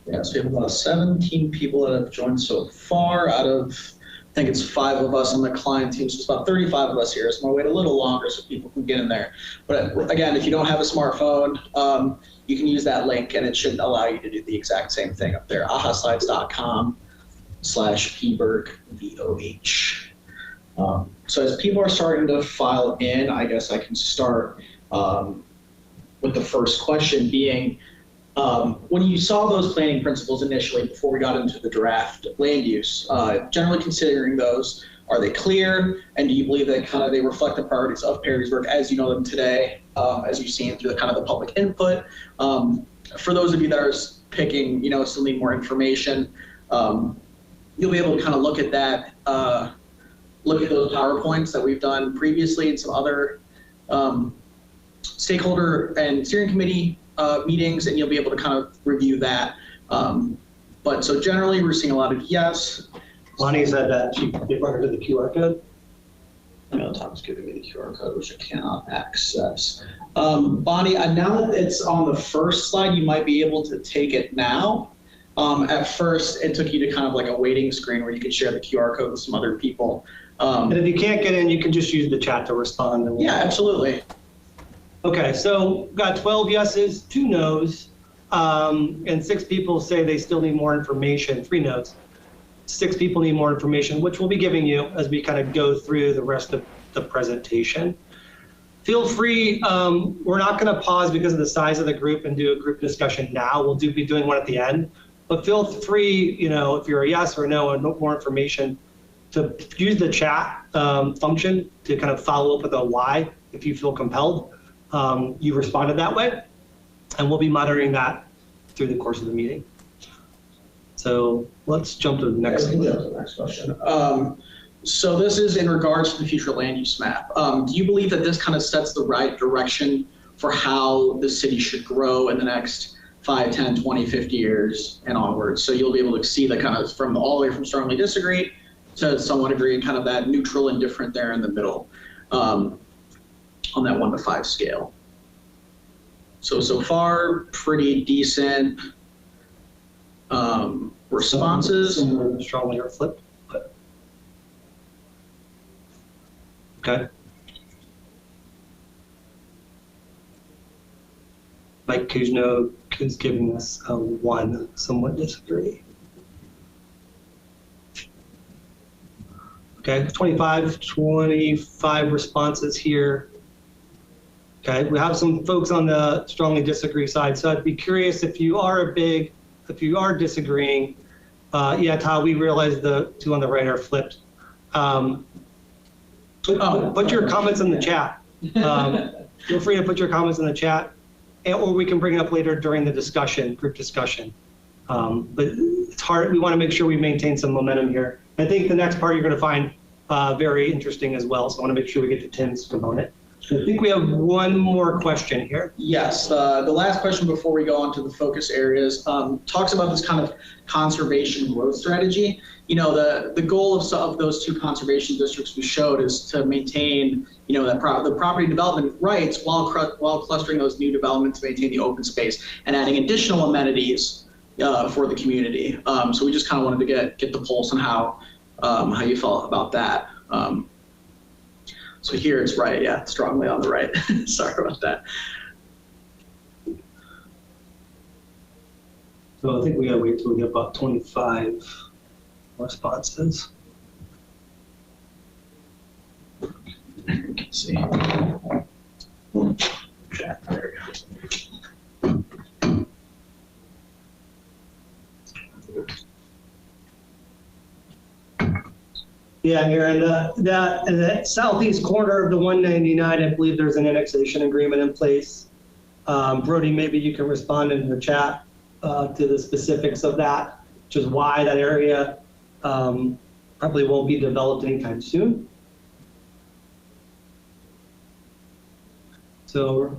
Yeah, so we have about 17 people that have joined so far out of, I think it's 5 of us on the client team, so it's about 35 of us here. So I'm gonna wait a little longer so people can get in there. But again, if you don't have a smartphone, you can use that link and it should allow you to do the exact same thing up there, ahaslides.com/pbirdvoh. So as people are starting to file in, I guess I can start with the first question being, When you saw those planning principles initially, before we got into the draft land use, generally considering those, are they clear? And do you believe that kind of they reflect the priorities of Perrysburg as you know them today, as you've seen through the kind of the public input? For those of you that are picking, still need more information, you'll be able to kind of look at that, look at those PowerPoints that we've done previously and some other stakeholder and steering committee meetings, and you'll be able to kind of review that. But so generally, we're seeing a lot of yes. Lonnie said that they brought her to the QR code. I know Tom's giving me the QR code, which I cannot access. Bonnie, now that it's on the first slide, you might be able to take it now. At first, it took you to kind of like a waiting screen where you could share the QR code with some other people. And if you can't get in, you can just use the chat to respond. Yeah, absolutely. Okay, so we've got 12 yeses, 2 nos, and 6 people say they still need more information, 3 nos. 6 people need more information, which we'll be giving you as we kind of go through the rest of the presentation. Feel free, we're not going to pause because of the size of the group and do a group discussion now. We'll be doing one at the end. But feel free, if you're a yes or a no and more information, to use the chat function to kind of follow up with a why if you feel compelled. You responded that way, and we'll be monitoring that through the course of the meeting. So let's jump to the next question. So this is in regards to the future land use map. Do you believe that this kind of sets the right direction for how the city should grow in the next 5, 10, 20, 50 years and onwards? So you'll be able to see the kind of from all the way from strongly disagree to somewhat agree and kind of that neutral and different there in the middle on that 1 to 5 scale. So far, pretty decent responses. Strongly or flip. But... Okay. Mike Kuzno is giving us a 1, somewhat disagree. Okay, 25 responses here. Okay, we have some folks on the strongly disagree side, so I'd be curious if you are disagreeing. Yeah, Todd, we realize the 2 on the right are flipped. Put your comments in the chat. Feel free to put your comments in the chat, or we can bring it up later during the discussion, group discussion. But it's hard. We want to make sure we maintain some momentum here. I think the next part you're going to find very interesting as well. So I want to make sure we get to Tim's component. I think we have one more question here. Yes, the last question before we go on to the focus areas talks about this kind of conservation growth strategy. The goal of those 2 conservation districts we showed is to maintain, the property development rights while clustering those new developments to maintain the open space and adding additional amenities for the community. So we just kind of wanted to get the pulse on how you felt about that. So here it's right, yeah, strongly on the right. Sorry about that. So I think we gotta wait till we get about 25 responses. Let's see. Chat, there we go. Yeah, here in the southeast corner of the 199, I believe there's an annexation agreement in place. Brody, maybe you can respond in the chat to the specifics of that, which is why that area probably won't be developed anytime soon. So,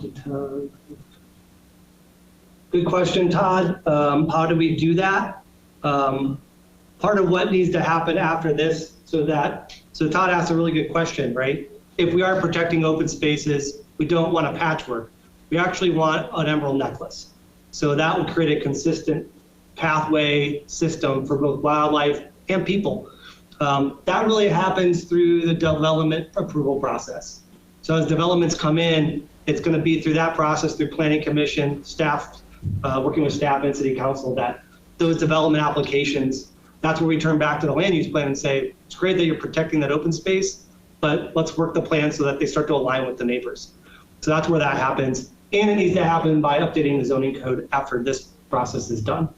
good question, Todd. How do we do that? Part of what needs to happen after this, so Todd asked a really good question, right? If we are protecting open spaces, we don't want a patchwork. We actually want an emerald necklace. So that would create a consistent pathway system for both wildlife and people. That really happens through the development approval process. So as developments come in, it's going to be through that process, through planning commission, staff, working with staff and city council, that those development applications, that's where we turn back to the land use plan and say, it's great that you're protecting that open space, but let's work the plan so that they start to align with the neighbors. So that's where that happens. And it needs to happen by updating the zoning code after this process is done.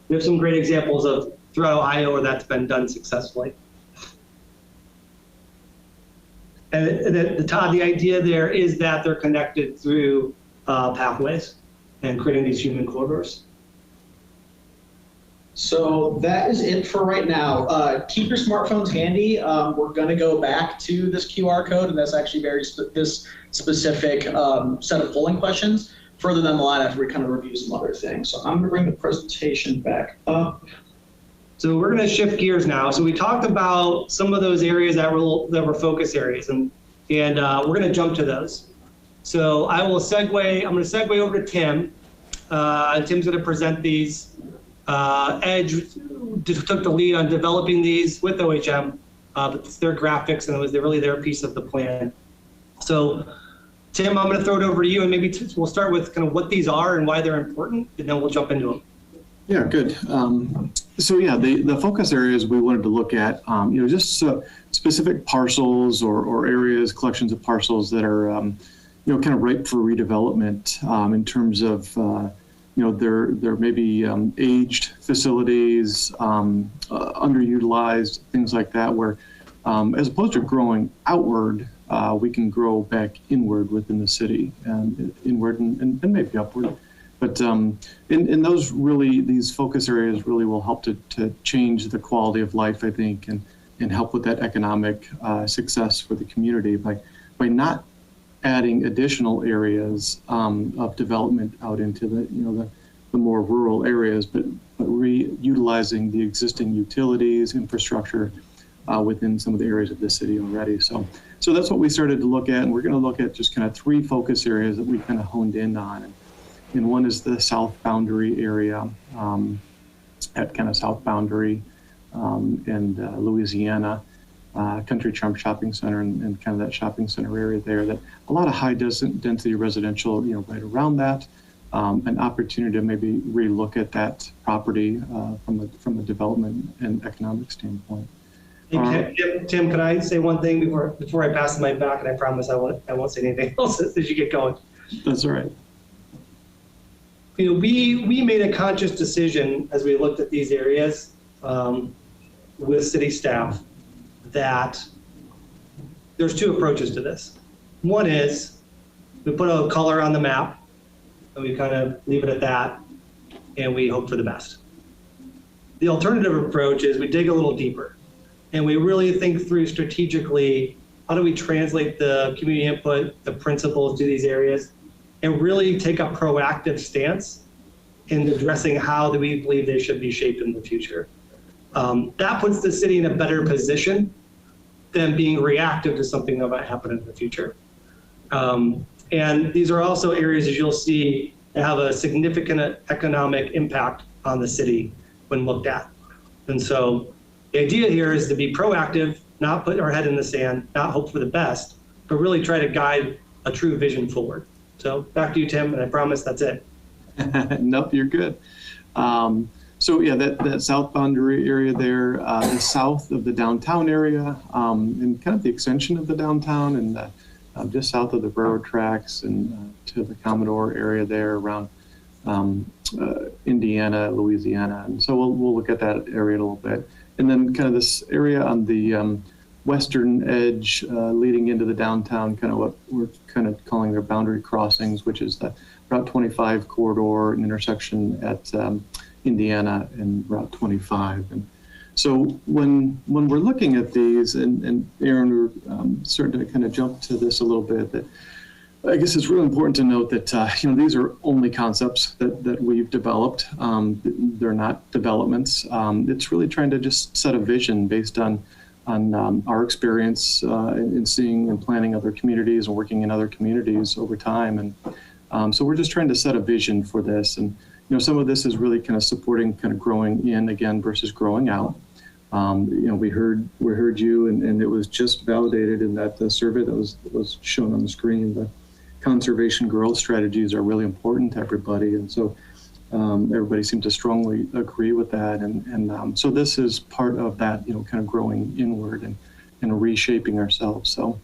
We have some great examples of throughout Ohio where that's been done successfully. And Todd, the idea there is that they're connected through pathways and creating these human corridors. So that is it for right now. Keep your smartphones handy. We're going to go back to this QR code, and that's actually this specific set of polling questions further down the line after we kind of review some other things. So I'm going to bring the presentation back up. So we're going to shift gears now. So we talked about some of those areas that were focus areas, and we're going to jump to those. So I'm going to segue over to Tim. Tim's going to present these. Edge took the lead on developing these with OHM, but it's their graphics, and it was really their piece of the plan. So Tim, I'm going to throw it over to you, and maybe we'll start with kind of what these are and why they're important, and then we'll jump into them. Yeah, good. So yeah, the focus areas we wanted to look at, just specific parcels or areas, collections of parcels that are, kind of ripe for redevelopment in terms of, there may be aged facilities, underutilized, things like that, where as opposed to growing outward, we can grow back inward within the city, and inward and maybe upward. But in those these focus areas really will help to change the quality of life, I think, and help with that economic success for the community by not adding additional areas of development out into the more rural areas, but reutilizing the existing utilities, infrastructure within some of the areas of the city already. So that's what we started to look at, and we're going to look at just kind of 3 focus areas that we kind of honed in on. And one is the south boundary area at kind of south boundary and Louisiana, Country Charm Shopping Center and kind of that shopping center area there, that a lot of high density residential, right around that, an opportunity to maybe relook at that property from a development and economic standpoint. Hey, Tim, can I say one thing before I pass the mic back? And I promise I won't say anything else as you get going. That's all right. We made a conscious decision as we looked at these areas with city staff that there's 2 approaches to this. One is we put a color on the map and we kind of leave it at that and we hope for the best. The alternative approach is we dig a little deeper and we really think through strategically, how do we translate the community input, the principles to these areas, and really take a proactive stance in addressing how do we believe they should be shaped in the future. That puts the city in a better position than being reactive to something that might happen in the future. And these are also areas, as you'll see, that have a significant economic impact on the city when looked at. And so the idea here is to be proactive, not put our head in the sand, not hope for the best, but really try to guide a true vision forward. So back to you, Tim, and I promise that's it. Nope, you're good. So yeah, that south boundary area there, the south of the downtown area, and kind of the extension of the downtown, and just south of the railroad tracks and to the Commodore area there around Indiana, Louisiana. And so we'll look at that area a little bit. And then kind of this area on the western edge leading into the downtown, kind of what we're kind of calling their boundary crossings, which is the Route 25 corridor and intersection at Indiana and Route 25. And so when we're looking at these, and Aaron, we're starting to kind of jump to this a little bit, that I guess it's really important to note that these are only concepts that we've developed. They're not developments. It's really trying to just set a vision based on our experience in seeing and planning other communities and working in other communities over time. And so we're just trying to set a vision for this. And some of this is really kind of supporting kind of growing in again versus growing out. We heard you, and it was just validated in that survey that was shown on the screen. The conservation growth strategies are really important to everybody, and so everybody seemed to strongly agree with that. And so this is part of that, kind of growing inward and reshaping ourselves. So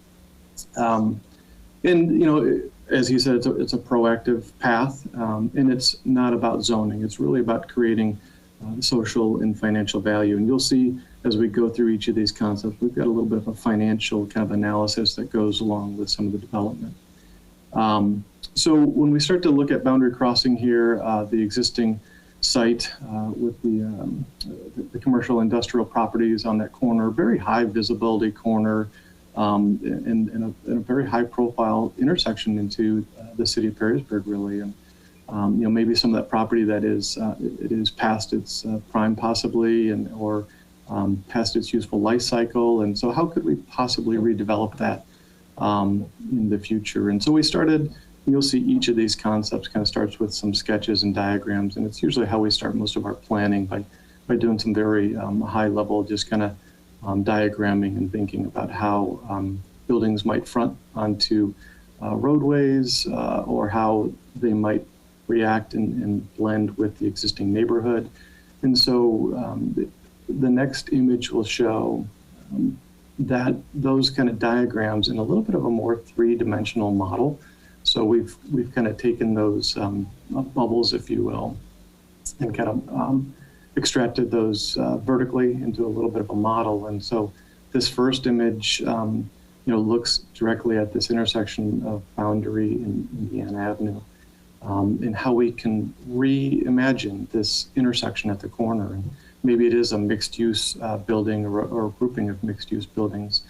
And, as you said, it's a proactive path, and it's not about zoning. It's really about creating social and financial value. And you'll see as we go through each of these concepts, we've got a little bit of a financial kind of analysis that goes along with some of the development. So when we start to look at boundary crossing here, the existing site with the commercial industrial properties on that corner, very high visibility corner, in a very high profile intersection into the city of Perrysburg, really. And maybe some of that property that is it is past its prime possibly, or past its useful life cycle. And so how could we possibly redevelop that in the future? And so we started, you'll see each of these concepts kind of starts with some sketches and diagrams, and it's usually how we start most of our planning, by doing some very high level, just kind of diagramming and thinking about how buildings might front onto roadways, or how they might react and blend with the existing neighborhood. And so the next image will show that those kind of diagrams in a little bit of a more three-dimensional model. So we've kind of taken those bubbles, if you will, and kind of extracted those vertically into a little bit of a model. And so this first image, looks directly at this intersection of Boundary and Indiana Avenue, and how we can reimagine this intersection at the corner. And maybe it is a mixed-use building or a grouping of mixed-use buildings,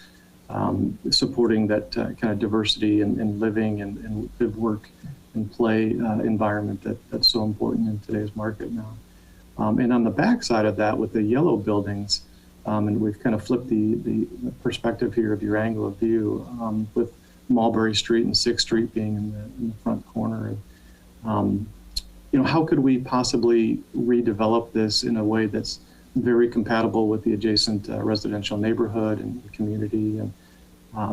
supporting that kind of diversity and living and good work and play environment that's so important in today's market now. And on the back side of that, with the yellow buildings, and we've kind of flipped the perspective here of your angle of view, with Mulberry Street and 6th Street being in the front corner. How could we possibly redevelop this in a way that's very compatible with the adjacent residential neighborhood and community? And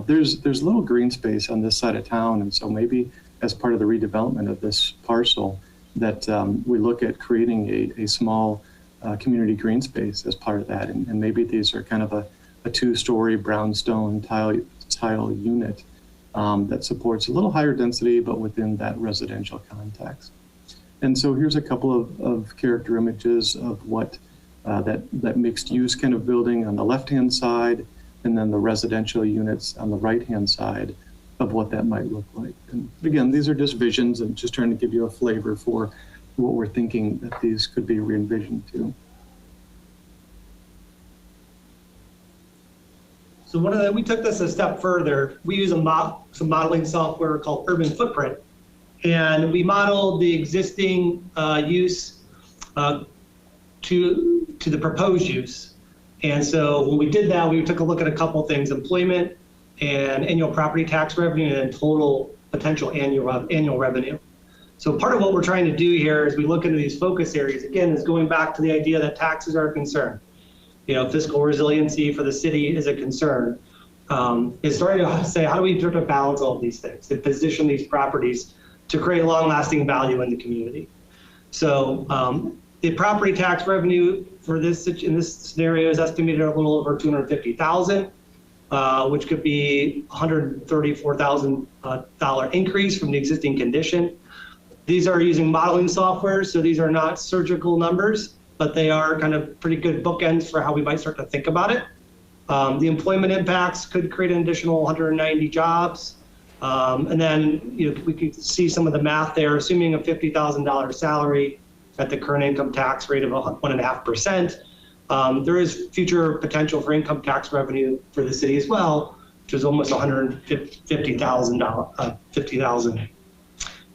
there's little green space on this side of town, and so maybe as part of the redevelopment of this parcel, that we look at creating a small community green space as part of that. And maybe these are kind of a 2-story brownstone tile unit that supports a little higher density, but within that residential context. And so here's a couple of character images of what that mixed use kind of building on the left-hand side, and then the residential units on the right-hand side of what that might look like. And again, these are just visions and just trying to give you a flavor for what we're thinking that these could be re-envisioned to. So we took this a step further. We use some modeling software called Urban Footprint, and we modeled the existing use to the proposed use. And so when we did that, we took a look at a couple things: employment and annual property tax revenue, and total potential annual revenue. So part of what we're trying to do here as we look into these focus areas, again, is going back to the idea that taxes are a concern. Fiscal resiliency for the city is a concern. Is starting to say, how do we sort of balance all of these things and position these properties to create long-lasting value in the community? So the property tax revenue for in this scenario is estimated a little over $250,000. Which could be $134,000 increase from the existing condition. These are using modeling software, so these are not surgical numbers, but they are kind of pretty good bookends for how we might start to think about it. The employment impacts could create an additional 190 jobs. And then we could see some of the math there, assuming a $50,000 salary at the current income tax rate of 1.5%. There is future potential for income tax revenue for the city as well, which is almost $50,000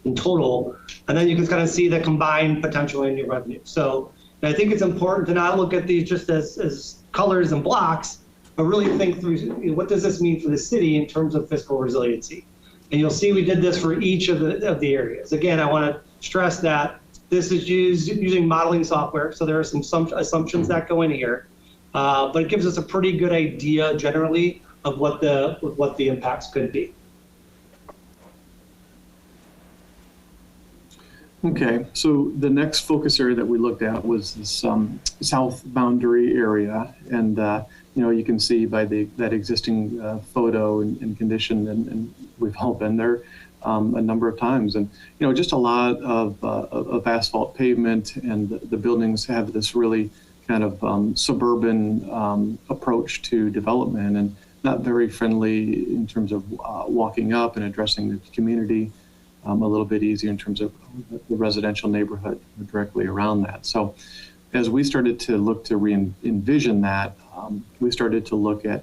in total. And then you can kind of see the combined potential annual revenue. So I think it's important to not look at these just as colors and blocks, but really think through what does this mean for the city in terms of fiscal resiliency. And you'll see we did this for each of the areas. Again, I want to stress that this is using modeling software, so there are some assumptions that go in here, but it gives us a pretty good idea generally of what the impacts could be. Okay, so the next focus area that we looked at was this south boundary area, and you can see by that existing photo and condition, and we've all been there a number of times, and just a lot of asphalt pavement, and the buildings have this really kind of suburban approach to development, and not very friendly in terms of walking up and addressing the community. A little bit easier in terms of the residential neighborhood directly around that. So as we started to look to envision that, we started to look at,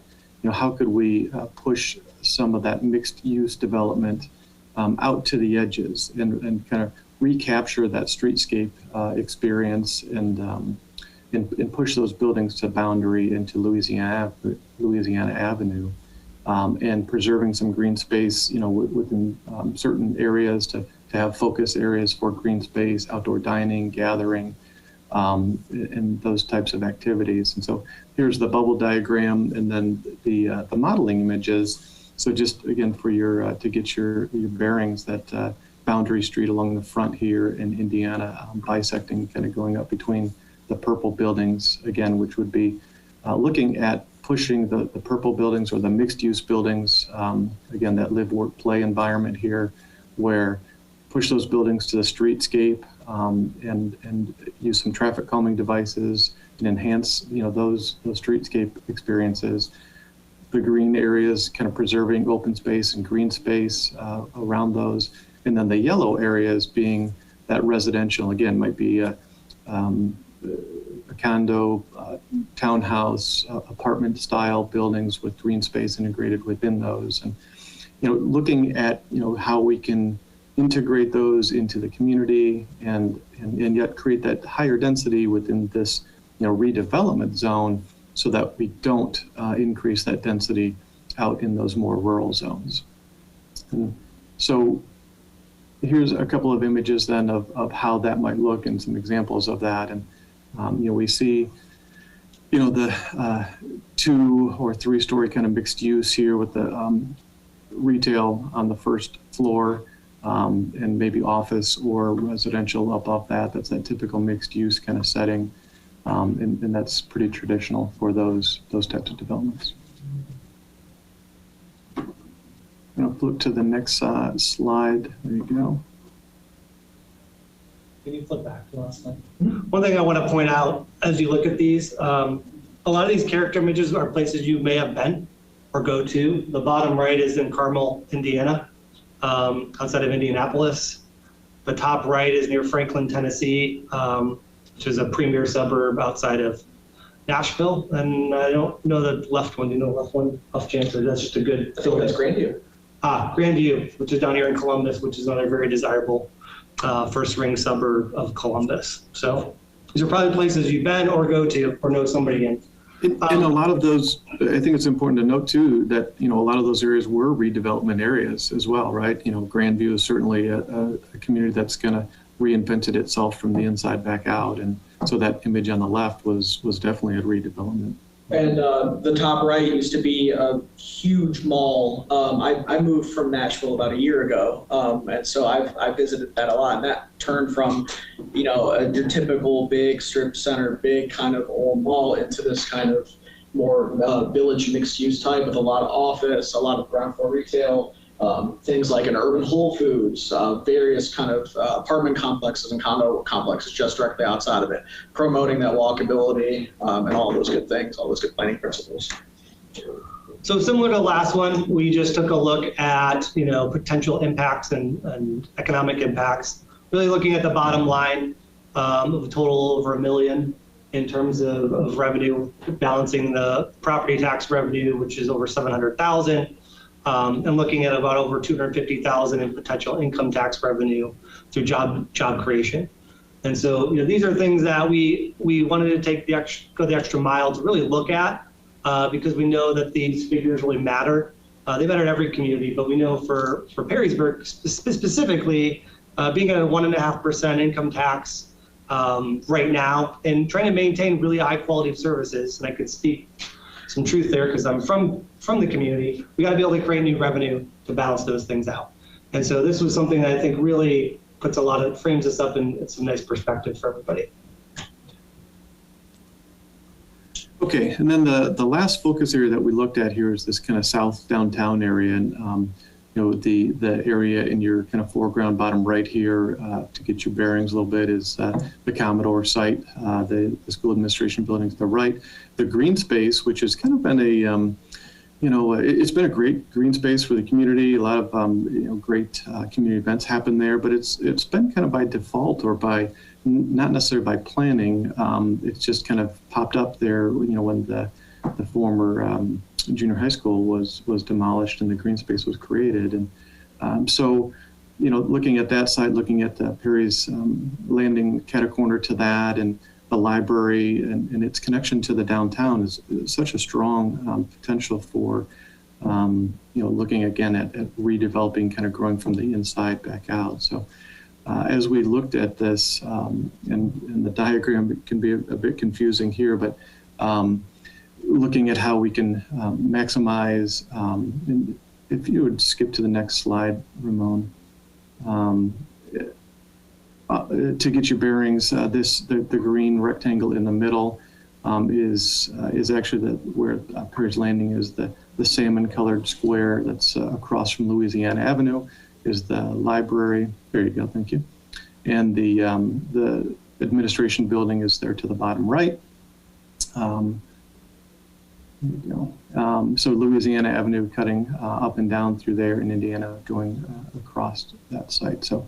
how could we push some of that mixed use development out to the edges and kind of recapture that streetscape experience and push those buildings to boundary into Louisiana Avenue. And preserving some green space, within certain areas to have focus areas for green space, outdoor dining, gathering, and those types of activities. And so here's the bubble diagram, and then the modeling images. So just again for your to get your bearings, that boundary street along the front here in Indiana, bisecting, kind of going up between the purple buildings again, which would be looking at pushing the purple buildings or the mixed use buildings, again, that live, work, play environment here, where push those buildings to the streetscape and use some traffic calming devices and enhance, those streetscape experiences. The green areas, kind of preserving open space and green space around those. And then the yellow areas being that residential, again, might be a condo, townhouse, apartment style buildings with green space integrated within those. And, looking at, how we can integrate those into the community and yet create that higher density within this, redevelopment zone so that we don't increase that density out in those more rural zones. And so here's a couple of images then of how that might look and some examples of that. And we see, the 2 or 3 story kind of mixed use here with the retail on the first floor and maybe office or residential up off that. That's that typical mixed use kind of setting. And that's pretty traditional for those types of developments. I'm going to flip to the next slide. There you go. Can you flip back to the last slide? One thing I want to point out as you look at these, a lot of these character images are places you may have been or go to. The bottom right is in Carmel, Indiana, outside of Indianapolis. The top right is near Franklin, Tennessee, which is a premier suburb outside of Nashville. And I don't know the left one. Do you know the left one? Off chance, that's just a good fill. That's Grandview. Grandview, which is down here in Columbus, which is another very desirable first ring suburb of Columbus. So these are probably places you've been or go to or know somebody in. And a lot of those, I think it's important to note too, that, a lot of those areas were redevelopment areas as well, right? Grandview is certainly a community that's kind of reinvented itself from the inside back out. And so that image on the left was definitely a redevelopment. And the top right used to be a huge mall. I moved from Nashville about a year ago, and so I visited that a lot. And that turned from, your typical big strip center, big kind of old mall into this kind of more village mixed use type with a lot of office, a lot of ground floor retail, things like an urban Whole Foods, various kind of apartment complexes and condo complexes just directly outside of it, promoting that walkability and all those good things, all those good planning principles. So similar to the last one, we just took a look at, potential impacts and economic impacts, really looking at the bottom line of a total over $1 million in terms of revenue, balancing the property tax revenue, which is over $700,000. And looking at about over $250,000 in potential income tax revenue through job creation. And so, these are things that we wanted to go the extra mile to really look at because we know that these figures really matter. They matter in every community, but we know for Perrysburg specifically, being at a 1.5% income tax right now and trying to maintain really high quality of services, and I could speak some truth there because I'm from the community. We got to be able to create new revenue to balance those things out. And so this was something that I think really frames us up in some nice perspective for everybody. Okay, and then the last focus area that we looked at here is this kind of south downtown area, and the area in your kind of foreground bottom right here, to get your bearings a little bit, is the Commodore site, the school administration building to the right. The green space, which has kind of been a it's been a great green space for the community. A lot of great community events happen there, but it's been kind of by default, or by not necessarily by planning. It's just kind of popped up there, when the former junior high school was demolished and the green space was created. And so, looking at that site, looking at Perry's Landing catty-corner to that, and the library and its connection to the downtown is such a strong potential for, looking again at redeveloping, kind of growing from the inside back out. So as we looked at this, and the diagram can be a bit confusing here, but looking at how we can maximize, and if you would skip to the next slide, Ramon. To get your bearings, the green rectangle in the middle is actually where Perry's Landing is. The salmon-colored square that's across from Louisiana Avenue is the library. There you go, thank you. And the administration building is there to the bottom right. There you go. So Louisiana Avenue cutting up and down through there, and Indiana going across that site. So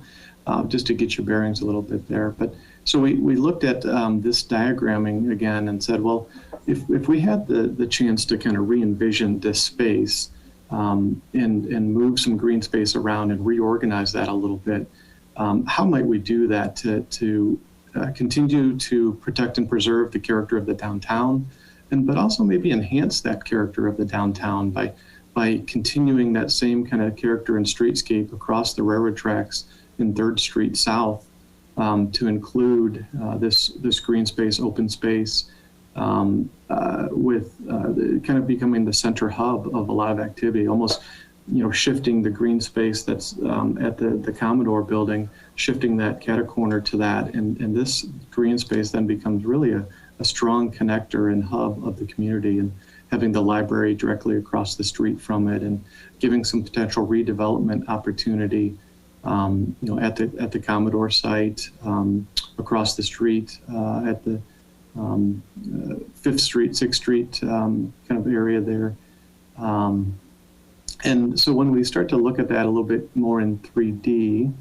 just to get your bearings a little bit there. But so we looked at this diagramming again and said, well, if we had the chance to kind of re-envision this space and move some green space around and reorganize that a little bit, how might we do that to continue to protect and preserve the character of the downtown, but also maybe enhance that character of the downtown by continuing that same kind of character and streetscape across the railroad tracks in 3rd Street South, to include this green space, open space, with kind of becoming the center hub of a lot of activity, almost shifting the green space that's at the Commodore building, shifting that catty-corner to that, and this green space then becomes really a strong connector and hub of the community, and having the library directly across the street from it, and giving some potential redevelopment opportunity at the Commodore site, across the street, at the 5th Street, 6th Street kind of area there. And so when we start to look at that a little bit more in 3D,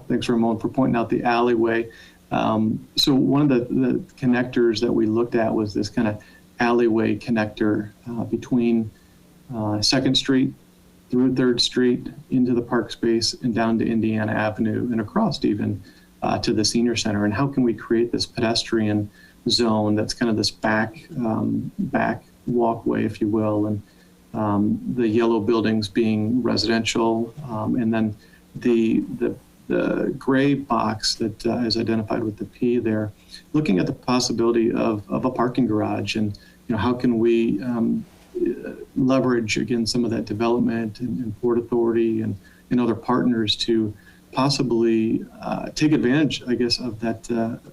thanks Ramon for pointing out the alleyway. So one of the connectors that we looked at was this kind of alleyway connector between 2nd Street through 3rd Street into the park space and down to Indiana Avenue and across even to the senior center. And how can we create this pedestrian zone that's kind of this back walkway, if you will, and the yellow buildings being residential, and then the gray box that is identified with the P there, looking at the possibility of a parking garage, and how can we leverage again some of that development and Port Authority and other partners to possibly take advantage, I guess, of that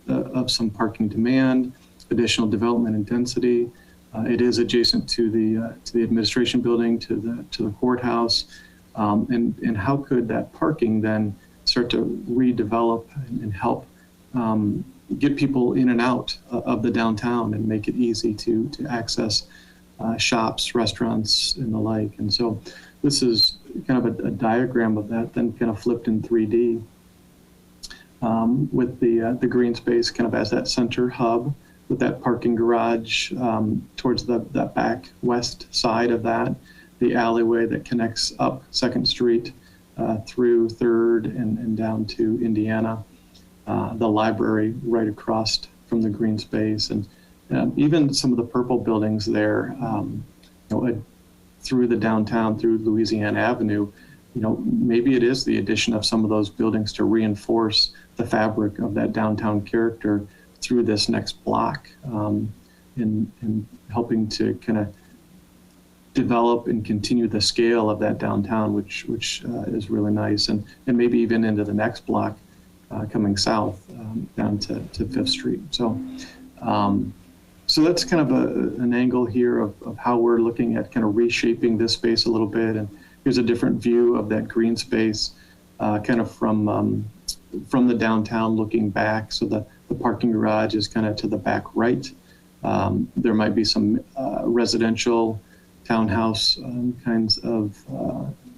of some parking demand, additional development and density. It is adjacent to the administration building, to the courthouse, and how could that parking then start to redevelop and help get people in and out of the downtown and make it easy to access shops, restaurants, and the like. And so this is kind of a diagram of that, then kind of flipped in 3D, with the green space kind of as that center hub, with that parking garage towards that back west side of that, the alleyway that connects up 2nd Street through 3rd and down to Indiana, the library right across from the green space, and even some of the purple buildings there, through the downtown, through Louisiana Avenue. Maybe it is the addition of some of those buildings to reinforce the fabric of that downtown character through this next block, in helping to kind of develop and continue the scale of that downtown, which is really nice, and maybe even into the next block coming south down to Fifth Street. So that's kind of an angle here of how we're looking at kind of reshaping this space a little bit. And here's a different view of that green space, kind of from the downtown looking back. So the parking garage is kind of to the back right. There might be some residential townhouse kinds of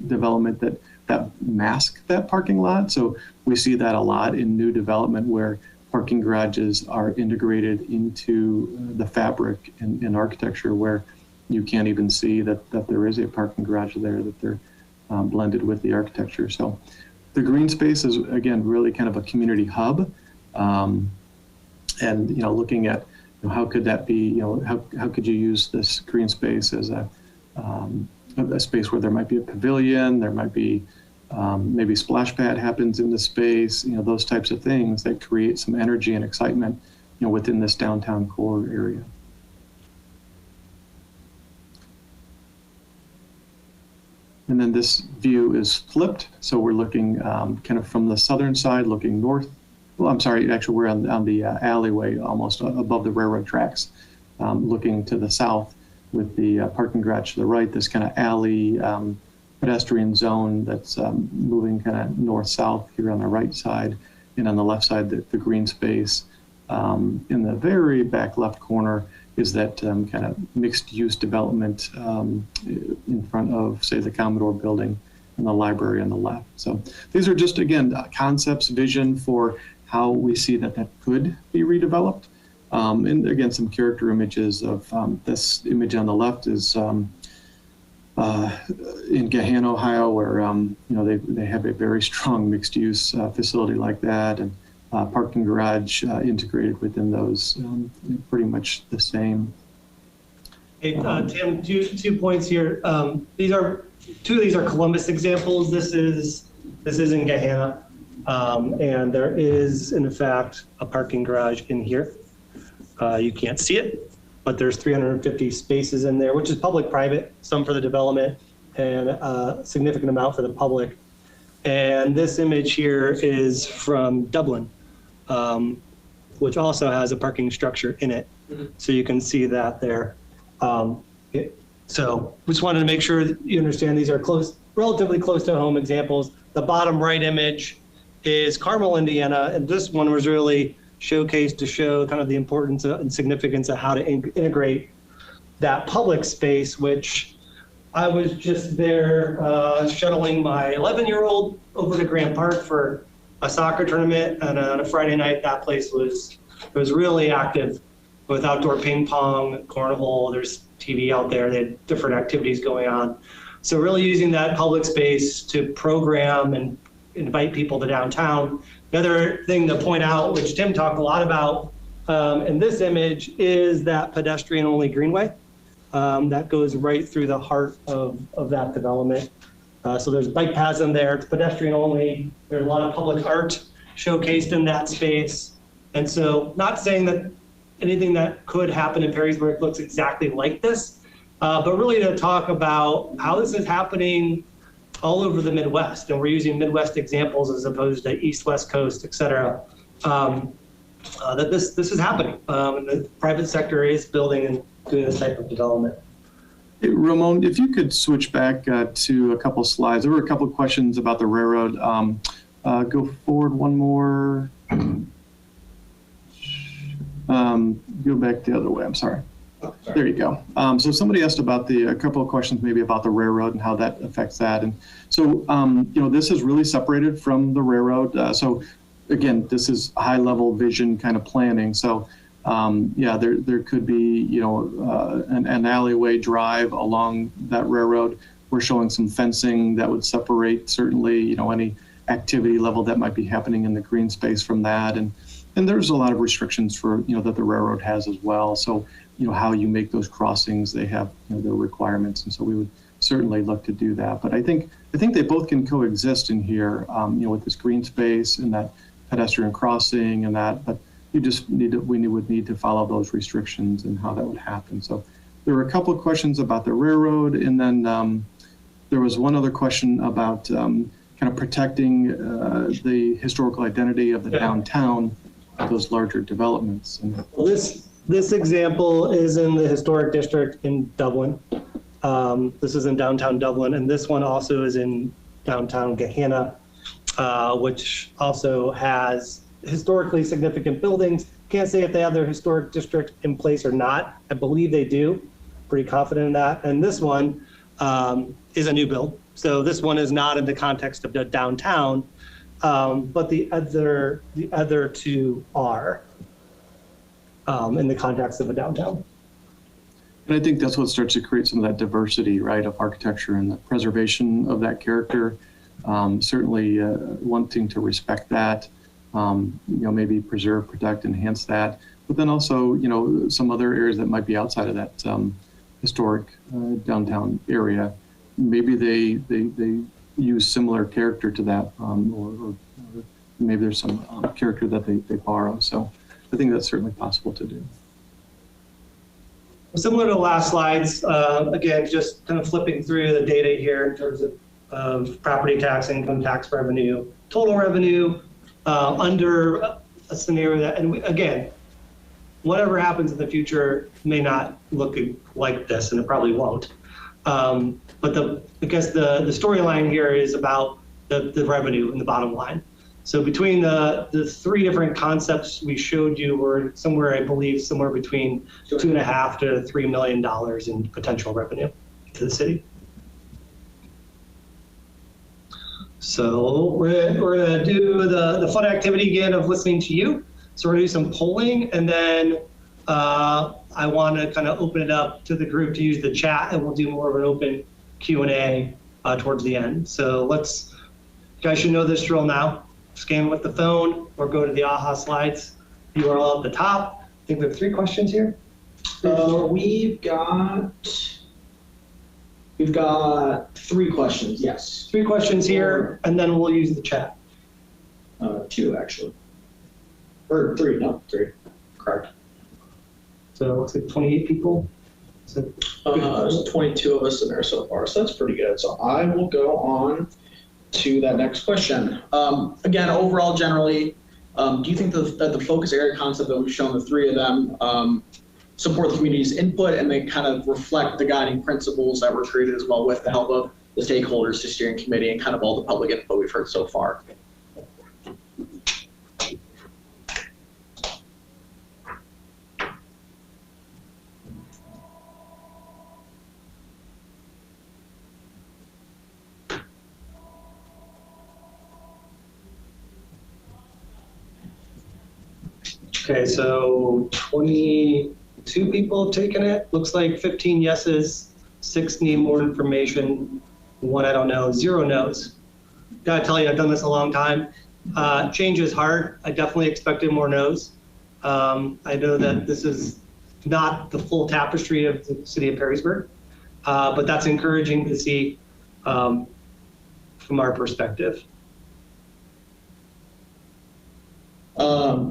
development that mask that parking lot. So we see that a lot in new development where parking garages are integrated into the fabric in architecture, where you can't even see that there is a parking garage there, that they're blended with the architecture. So the green space is, again, really kind of a community hub. And, looking at how could that be, how could you use this green space as a space where there might be a pavilion, there might be maybe splash pad happens in the space, those types of things that create some energy and excitement, within this downtown core area. And then this view is flipped. So we're looking kind of from the southern side, looking north. Well, I'm sorry, actually we're on the alleyway almost above the railroad tracks, looking to the south with the parking garage to the right, this kind of alley pedestrian zone that's moving kind of north-south here on the right side, and on the left side, the green space. In the very back left corner is that kind of mixed-use development in front of, say, the Commodore building and the library on the left. So these are just, again, concepts, vision for how we see that could be redeveloped. And again, some character images of this image on the left is in Gahanna, Ohio, where they have a very strong mixed-use facility like that, and parking garage integrated within those, pretty much the same. Hey, Tim, two points here. Two of these are Columbus examples. This is in Gahanna, and there is, in fact, a parking garage in here. You can't see it, but there's 350 spaces in there, which is public-private, some for the development and a significant amount for the public. And this image here is from Dublin, which also has a parking structure in it. So you can see that there. So we just wanted to make sure that you understand these are relatively close to home examples. The bottom right image is Carmel, Indiana, and this one was really showcased to show kind of the importance and significance of how to integrate that public space, which I was just there shuttling my 11-year-old over to Grant Park for a soccer tournament, and on a Friday night, that place was really active with outdoor ping pong, cornhole. There's TV out there. They had different activities going on. So really using that public space to program and invite people to downtown. The other thing to point out, which Tim talked a lot about in this image, is that pedestrian-only greenway that goes right through the heart of that development. So there's bike paths in there. It's pedestrian-only. There's a lot of public art showcased in that space. And so not saying that anything that could happen in Perrysburg looks exactly like this, but really to talk about how this is happening all over the Midwest, and we're using Midwest examples as opposed to East, West Coast, et cetera, that this is happening. And the private sector is building and doing this type of development. Hey, Ramon, if you could switch back to a couple slides. There were a couple of questions about the railroad. Go forward one more. Go back the other way, I'm sorry. There you go. So somebody asked about a couple of questions maybe about the railroad and how that affects that. And so, this is really separated from the railroad. So again, this is high level vision kind of planning. So there could be, an alleyway drive along that railroad. We're showing some fencing that would separate certainly, any activity level that might be happening in the green space from that. And there's a lot of restrictions for, that the railroad has as well. So, how you make those crossings, they have their requirements. And so we would certainly look to do that. But I think they both can coexist in here, with this green space and that pedestrian crossing and that, but we would need to follow those restrictions and how that would happen. So there were a couple of questions about the railroad, and then there was one other question about kind of protecting the historical identity of the downtown of those larger developments. And Well, this example is in the historic district in Dublin. This is in downtown Dublin, and this one also is in downtown Gehenna, which also has historically significant buildings. Can't say if they have their historic district in place or not. I believe they do. Pretty confident in that. And this one is a new build. So this one is not in the context of the downtown, but the other two are in the context of a downtown. I think that's what starts to create some of that diversity, right, of architecture and the preservation of that character. Certainly wanting to respect that, maybe preserve, protect, enhance that, but then also, some other areas that might be outside of that historic downtown area. Maybe they use similar character to that, or maybe there's some character that they borrow. So I think that's certainly possible to do. Similar to the last slides, again, just kind of flipping through the data here in terms of property tax, income tax revenue, total revenue, under a scenario that, and again, whatever happens in the future may not look like this, and it probably won't. But I guess the storyline here is about the revenue and the bottom line. So between the three different concepts we showed you were somewhere, I believe, somewhere between $2.5 to $3 million in potential revenue to the city. So we're gonna do the fun activity again of listening to you. So we're gonna do some polling, and then I want to kind of open it up to the group to use the chat, and we'll do more of an open Q&A towards the end. So you guys should know this drill now. Scan with the phone or go to the AHA slides URL at the top. I think we have 3 questions here. We've got 3 questions, yes. 3 questions here, and then we'll use the chat. 2 actually. Or 3, no, 3, correct. So it looks like 28 people. So There's 22 of us in there so far, so that's pretty good. So I will go on to that next question. Again, overall, generally, do you think that the focus area concept that we've shown, the 3 of them, support the community's input, and they kind of reflect the guiding principles that were created as well with the help of the stakeholders, the steering committee, and kind of all the public input we've heard so far? Okay, so 22 people have taken it. Looks like 15 yeses, 6 need more information, 1 I don't know, 0 no's. Gotta tell you, I've done this a long time. Change is hard. I definitely expected more no's. I know that this is not the full tapestry of the city of Perrysburg, but that's encouraging to see from our perspective.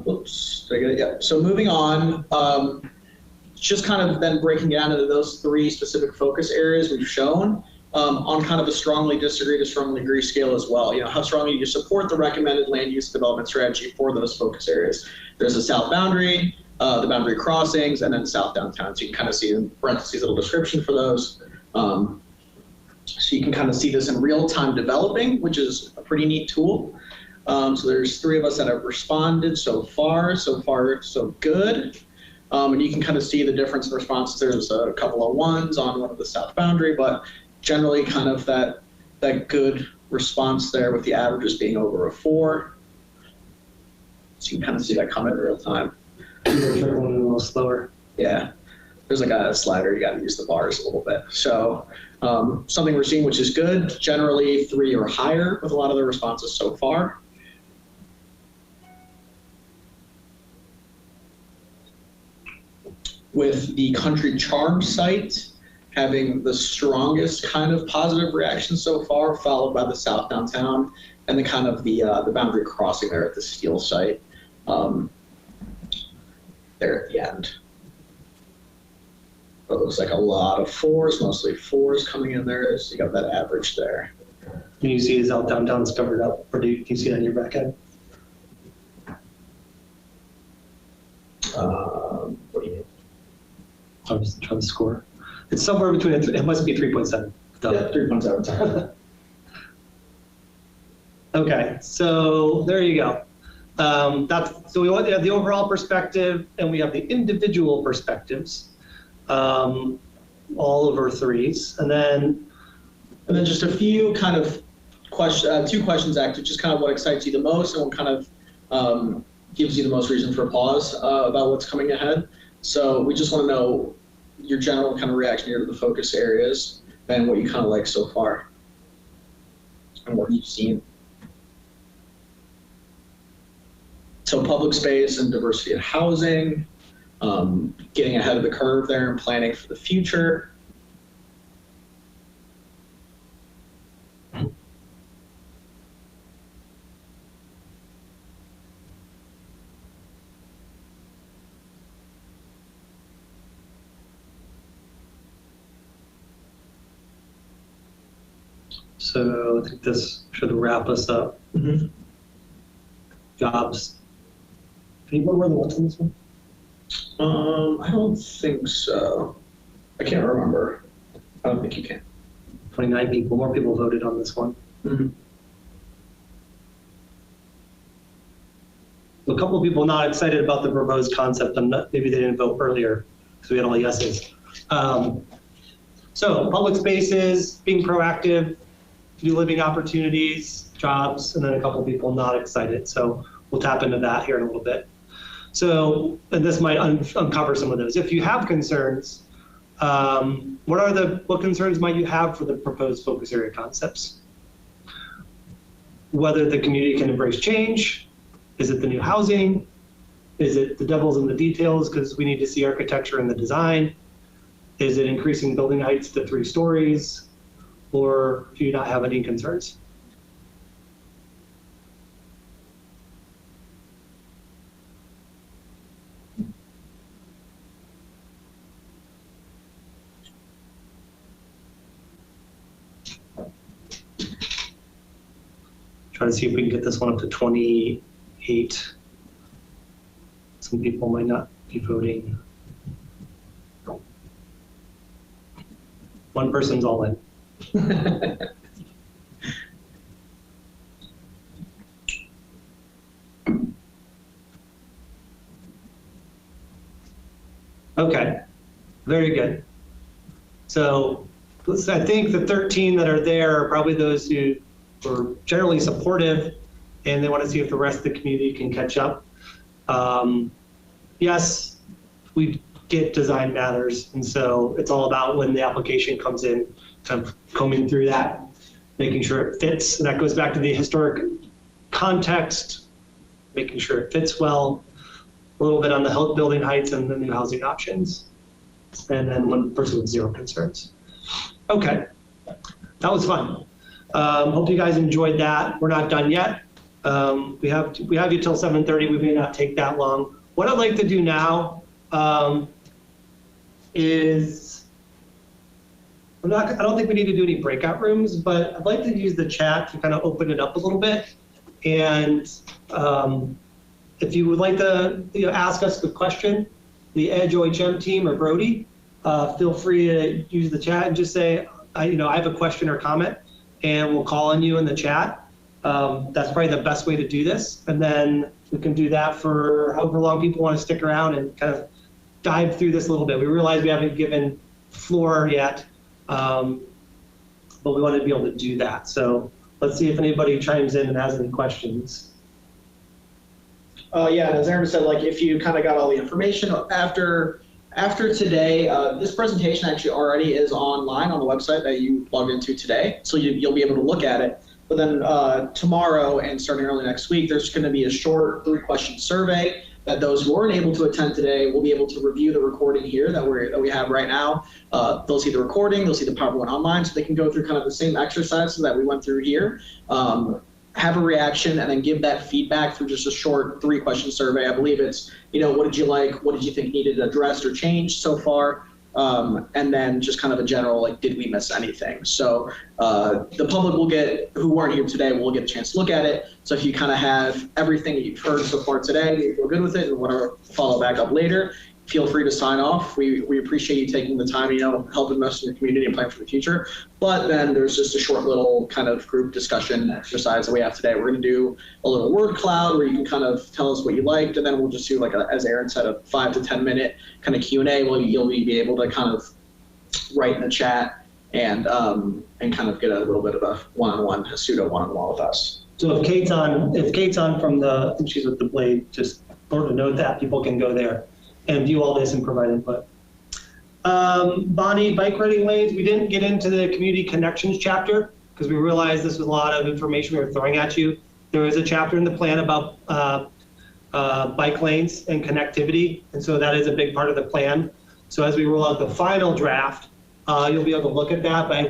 Oops, did I get it? Yeah. So moving on, just kind of then breaking down into those 3 specific focus areas we've shown on kind of a strongly disagree to strongly agree scale as well. How strongly you support the recommended land use development strategy for those focus areas. There's a south boundary, the boundary crossings, and then south downtown. So you can kind of see in parentheses a little description for those. So you can kind of see this in real time developing, which is a pretty neat tool. So there's 3 of us that have responded so far so good. And you can kind of see the difference in responses. There's a couple of 1s on one of the south boundary, but generally kind of that good response there with the averages being over a 4. So you can kind of see that come in real time. Going a little slower. Yeah, there's like a slider, you got to use the bars a little bit. So something we're seeing which is good, generally 3 or higher with a lot of the responses so far. With the Country Charm site having the strongest kind of positive reaction so far, followed by the south downtown and the kind of the boundary crossing there at the steel site there at the end. It looks like a lot of fours, mostly fours coming in there. So you got that average there. Can you see is out downtown's covered up, or can you see it on your back end? What do you mean? I'm just trying to score. It's somewhere between, it must be 3.7. Yeah, 3.7. Okay, so there you go. So we have the overall perspective and we have the individual perspectives, all over threes. And then just a few kind of questions, two questions actually, just kind of what excites you the most and what kind of gives you the most reason for pause about what's coming ahead. So we just want to know your general kind of reaction here to the focus areas and what you kind of like so far and what you've seen. So public space and diversity in housing, getting ahead of the curve there and planning for the future. so I think this should wrap us up. Mm-hmm. Jobs. Can you remember the ones on this one? I don't think so. I can't remember. I don't think you can. 29 people, more people voted on this one. Mm-hmm. A couple of people not excited about the proposed concept, and maybe they didn't vote earlier because we had all yeses. So public spaces, being proactive, new living opportunities, jobs, and then a couple of people not excited. So we'll tap into that here in a little bit. So, and this might uncover some of those. If you have concerns, what concerns might you have for the proposed focus area concepts? Whether the community can embrace change, is it the new housing? Is it the devil's in the details because we need to see architecture in the design? Is it increasing building heights to 3 stories? Or do you not have any concerns? Try to see if we can get this one up to 28. Some people might not be voting. One person's all in. Okay, very good. So I think the 13 that are there are probably those who were generally supportive and they want to see if the rest of the community can catch up. Yes, we get design matters, and so it's all about when the application comes in, kind of combing through that, making sure it fits, and that goes back to the historic context, making sure it fits well, a little bit on the building heights and the new housing options, and then one person with 0 concerns. Okay, that was fun. Hope you guys enjoyed that. We're not done yet. We have you till 7:30. We may not take that long. What I'd like to do now is, I don't think we need to do any breakout rooms, but I'd like to use the chat to kind of open it up a little bit. And if you would like to ask us the question, the Edge OHM team or Brody, feel free to use the chat and just say, I have a question or comment, and we'll call on you in the chat. That's probably the best way to do this. And then we can do that for however long people want to stick around and kind of dive through this a little bit. We realize we haven't given floor yet, but we wanted to be able to do that. So let's see if anybody chimes in and has any questions. Yeah, and as Aaron said, like if you kind of got all the information after today, this presentation actually already is online on the website that you logged into today, so you'll be able to look at it. But then tomorrow and starting early next week, there's going to be a short 3-question survey that those who weren't able to attend today will be able to review the recording here that we have right now. They'll see the recording, they'll see the PowerPoint online, so they can go through kind of the same exercises that we went through here, have a reaction, and then give that feedback through just a short 3-question survey. I believe it's, what did you like? What did you think needed addressed or changed so far? and then just kind of a general, like, did we miss anything? So the public who weren't here today will get a chance to look at it. So if you kind of have everything that you've heard so far today, you feel good with it and want to follow back up later, feel free to sign off. We appreciate you taking the time, helping us in the community and plan for the future. But then there's just a short little kind of group discussion exercise that we have today. We're going to do a little word cloud where you can kind of tell us what you liked, and then we'll just do, like, as Aaron said, a 5 to 10 minute kind of Q&A where you'll be able to kind of write in the chat and kind of get a little bit of a one-on-one, a pseudo one-on-one with us. So if Kate's on from I think she's with the Blade, just sort of note that people can go there and view all this and provide input. Bonnie, bike riding lanes, we didn't get into the community connections chapter because we realized this was a lot of information we were throwing at you. There is a chapter in the plan about bike lanes and connectivity, and so that is a big part of the plan. So as we roll out the final draft, you'll be able to look at that, but I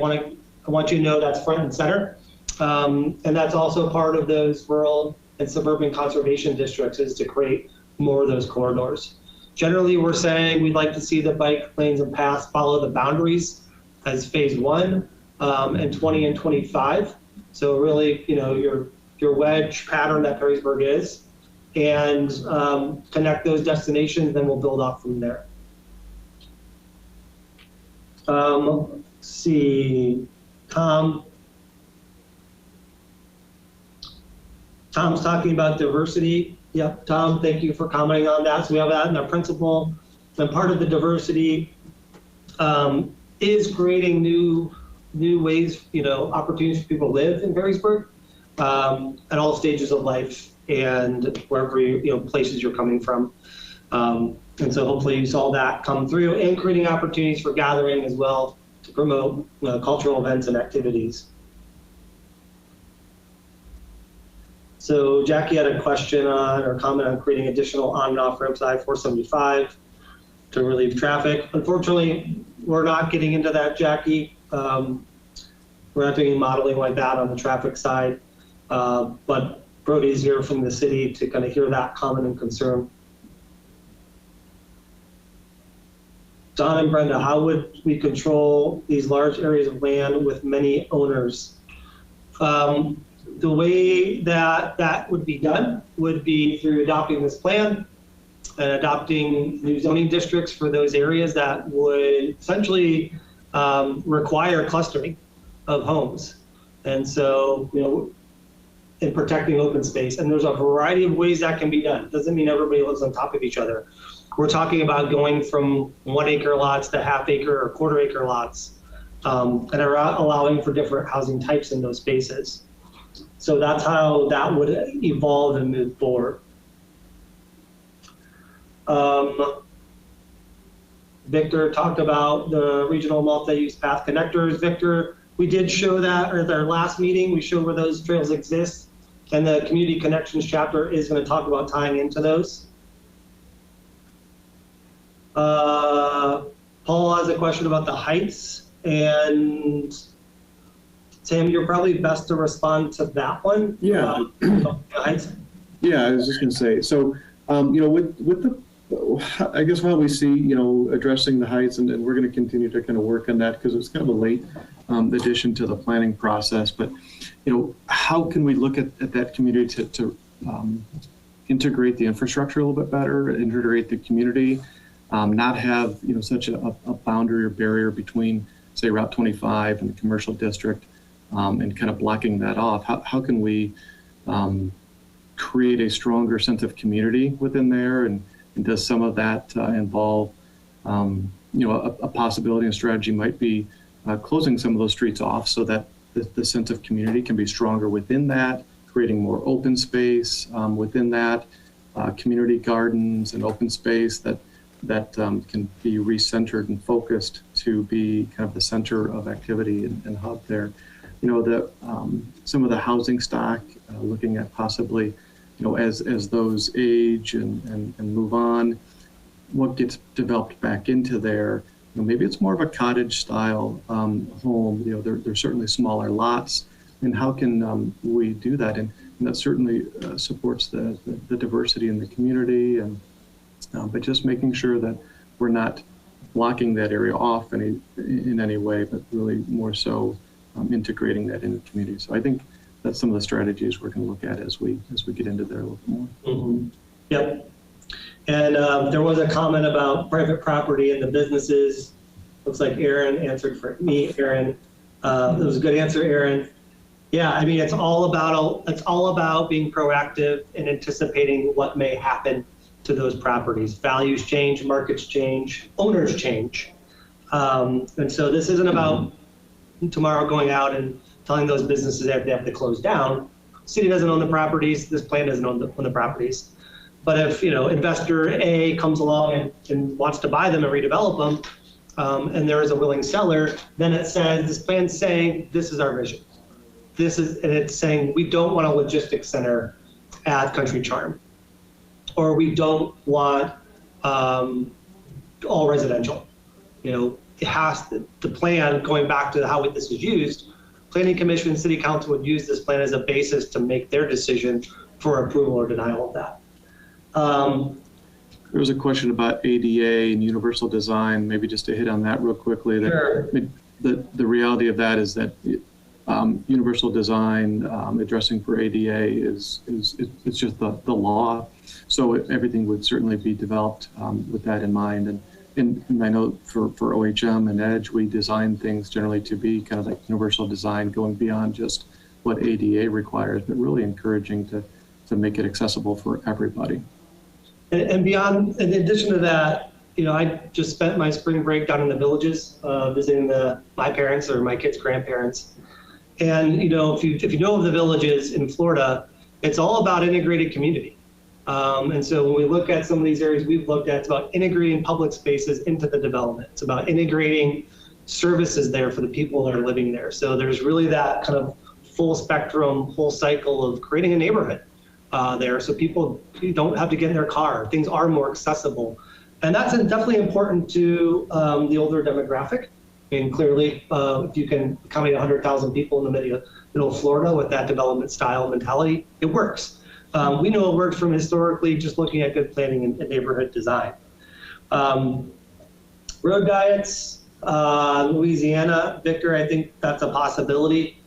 want you to know that's front and center. And that's also part of those rural and suburban conservation districts, is to create more of those corridors. Generally, we're saying we'd like to see the bike lanes and paths follow the boundaries as phase 1 and 20 and 25. So really, your wedge pattern that Perrysburg is, and connect those destinations, then we'll build off from there. Let's see, Tom's talking about diversity. Yep, Tom, thank you for commenting on that. So we have that in our principle. And part of the diversity is creating new ways, opportunities for people to live in Perrysburg at all stages of life and wherever places you're coming from. And so hopefully you saw that come through, and creating opportunities for gathering as well to promote cultural events and activities. So Jackie had a question on, or comment on, creating additional on and off ramps I-475 to relieve traffic. Unfortunately, we're not getting into that, Jackie. We're not doing any modeling like that on the traffic side, but Brody's here from the city to kind of hear that comment and concern. Don and Brenda, how would we control these large areas of land with many owners? The way that would be done would be through adopting this plan and adopting new zoning districts for those areas that would essentially require clustering of homes. And so, in protecting open space. And there's a variety of ways that can be done. Doesn't mean everybody lives on top of each other. We're talking about going from 1 acre lots to half acre or quarter acre lots, and allowing for different housing types in those spaces. So that's how that would evolve and move forward. Victor talked about the regional multi-use path connectors. Victor, we did show that at our last meeting. We showed where those trails exist, and the community connections chapter is going to talk about tying into those. Paul has a question about the heights, and Sam, you're probably best to respond to that one. Yeah. Heights. Yeah, I was just going to say, so, with the, I guess while we see, addressing the heights, and we're going to continue to kind of work on that because it's kind of a late addition to the planning process, but, how can we look at that community to integrate the infrastructure a little bit better, integrate the community, not have, such a boundary or barrier between, say, Route 25 and the commercial district, and kind of blocking that off. How can we create a stronger sense of community within there, and does some of that involve, a possibility and strategy might be closing some of those streets off so that the sense of community can be stronger within that, creating more open space within that, community gardens and open space that can be recentered and focused to be kind of the center of activity and hub there. Some of the housing stock, looking at possibly, as those age and move on, what gets developed back into there. Maybe it's more of a cottage style home. There's certainly smaller lots, and how can we do that? And that certainly supports the diversity in the community, and but just making sure that we're not blocking that area off in any way, but really more so integrating that into the community. So I think that's some of the strategies we're going to look at as we get into there a little bit more. Mm-hmm. Yep. And there was a comment about private property and the businesses. Looks like Aaron answered for me, Aaron. That was a good answer, Aaron. Yeah, I mean, it's all about being proactive and anticipating what may happen to those properties. Values change, markets change, owners change. And so this isn't about tomorrow going out and telling those businesses that they have to close down. City doesn't own the properties, this plan doesn't own the properties. But if, you know, investor A comes along and wants to buy them and redevelop them, and there is a willing seller, then it says, this plan's saying, this is our vision. And it's saying, we don't want a logistics center at Country Charm, or we don't want all residential. You know, it has the plan, going back to how this is used, Planning Commission and City Council would use this plan as a basis to make their decision for approval or denial of that. There was a question about ADA and universal design, maybe just to hit on that real quickly. Sure. The reality of that is that universal design, addressing for ADA it's just the law. So everything would certainly be developed with that in mind. And I know for OHM and EDGE, we design things generally to be kind of like universal design, going beyond just what ADA requires, but really encouraging to make it accessible for everybody. And beyond, in addition to that, you know, I just spent my spring break down in the Villages, visiting my parents or my kids' grandparents. And, you know, if you know of the Villages in Florida, it's all about integrated community. And so when we look at some of these areas we've looked at, it's about integrating public spaces into the development. It's about integrating services there for the people that are living there. So there's really that kind of full spectrum, full cycle of creating a neighborhood there, so people don't have to get in their car. Things are more accessible. And that's definitely important to the older demographic. I mean, clearly, if you can accommodate 100,000 people in the middle of Florida with that development style mentality, it works. We know it works from historically just looking at good planning and neighborhood design. Road diets, Louisiana, Victor, I think that's a possibility.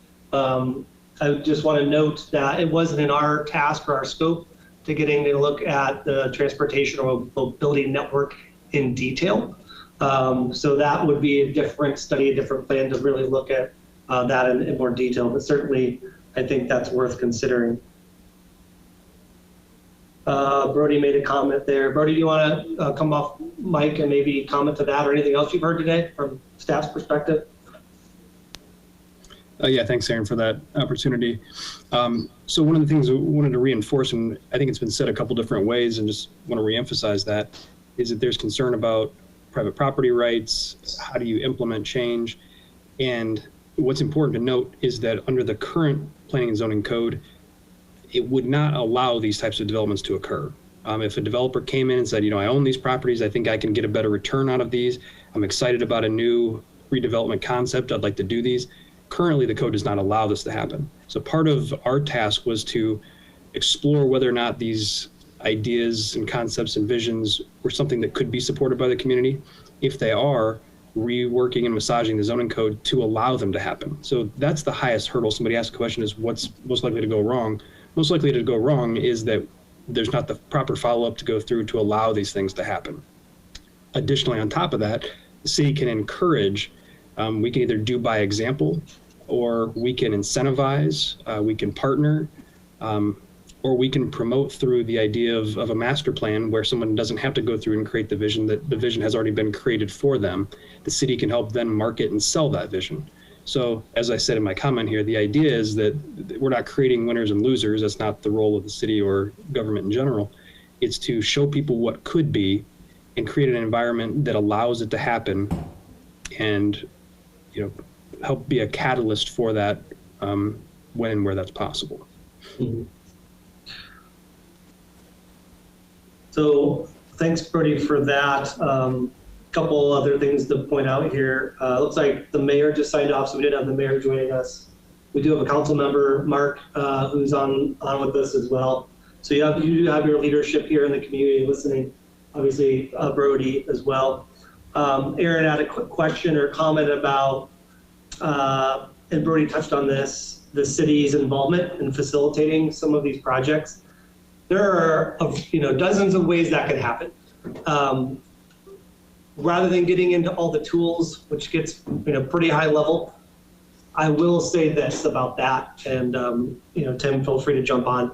I just want to note that it wasn't in our task or our scope to getting to look at the transportation or mobility network in detail. So that would be a different study, a different plan to really look at that in more detail. But certainly, I think that's worth considering. Brody made a comment there. Brody, do you want to come off mic and maybe comment to that or anything else you've heard today from staff's perspective? Yeah, thanks, Aaron, for that opportunity. So one of the things I wanted to reinforce, and I think it's been said a couple different ways, and just want to reemphasize that, is that there's concern about private property rights. How do you implement change? And what's important to note is that under the current planning and zoning code, it would not allow these types of developments to occur. If a developer came in and said, you know, I own these properties, I think I can get a better return out of these, I'm excited about a new redevelopment concept, I'd like to do these. Currently, the code does not allow this to happen. So part of our task was to explore whether or not these ideas and concepts and visions were something that could be supported by the community. If they are, reworking and massaging the zoning code to allow them to happen. So that's the highest hurdle. Somebody asked the question is, what's most likely to go wrong? Most likely to go wrong is that there's not the proper follow-up to go through to allow these things to happen. Additionally, on top of that, the city can encourage. We can either do by example, or we can incentivize, we can partner, or we can promote through the idea of a master plan where someone doesn't have to go through and create the vision, that the vision has already been created for them. The city can help then market and sell that vision. So as I said in my comment here, the idea is that we're not creating winners and losers. That's not the role of the city or government in general. It's to show people what could be and create an environment that allows it to happen, and help be a catalyst for that when and where that's possible. Mm-hmm. So thanks, Brody, for that. Couple other things to point out here. Looks like the mayor just signed off, so we did have the mayor joining us. We do have a council member, Mark, who's on with us as well. So you do have your leadership here in the community listening, obviously Brody as well. Aaron had a quick question or comment about, and Brody touched on this, the city's involvement in facilitating some of these projects. There are, dozens of ways that could happen. Rather than getting into all the tools, which gets, pretty high level, I will say this about that, and Tim, feel free to jump on.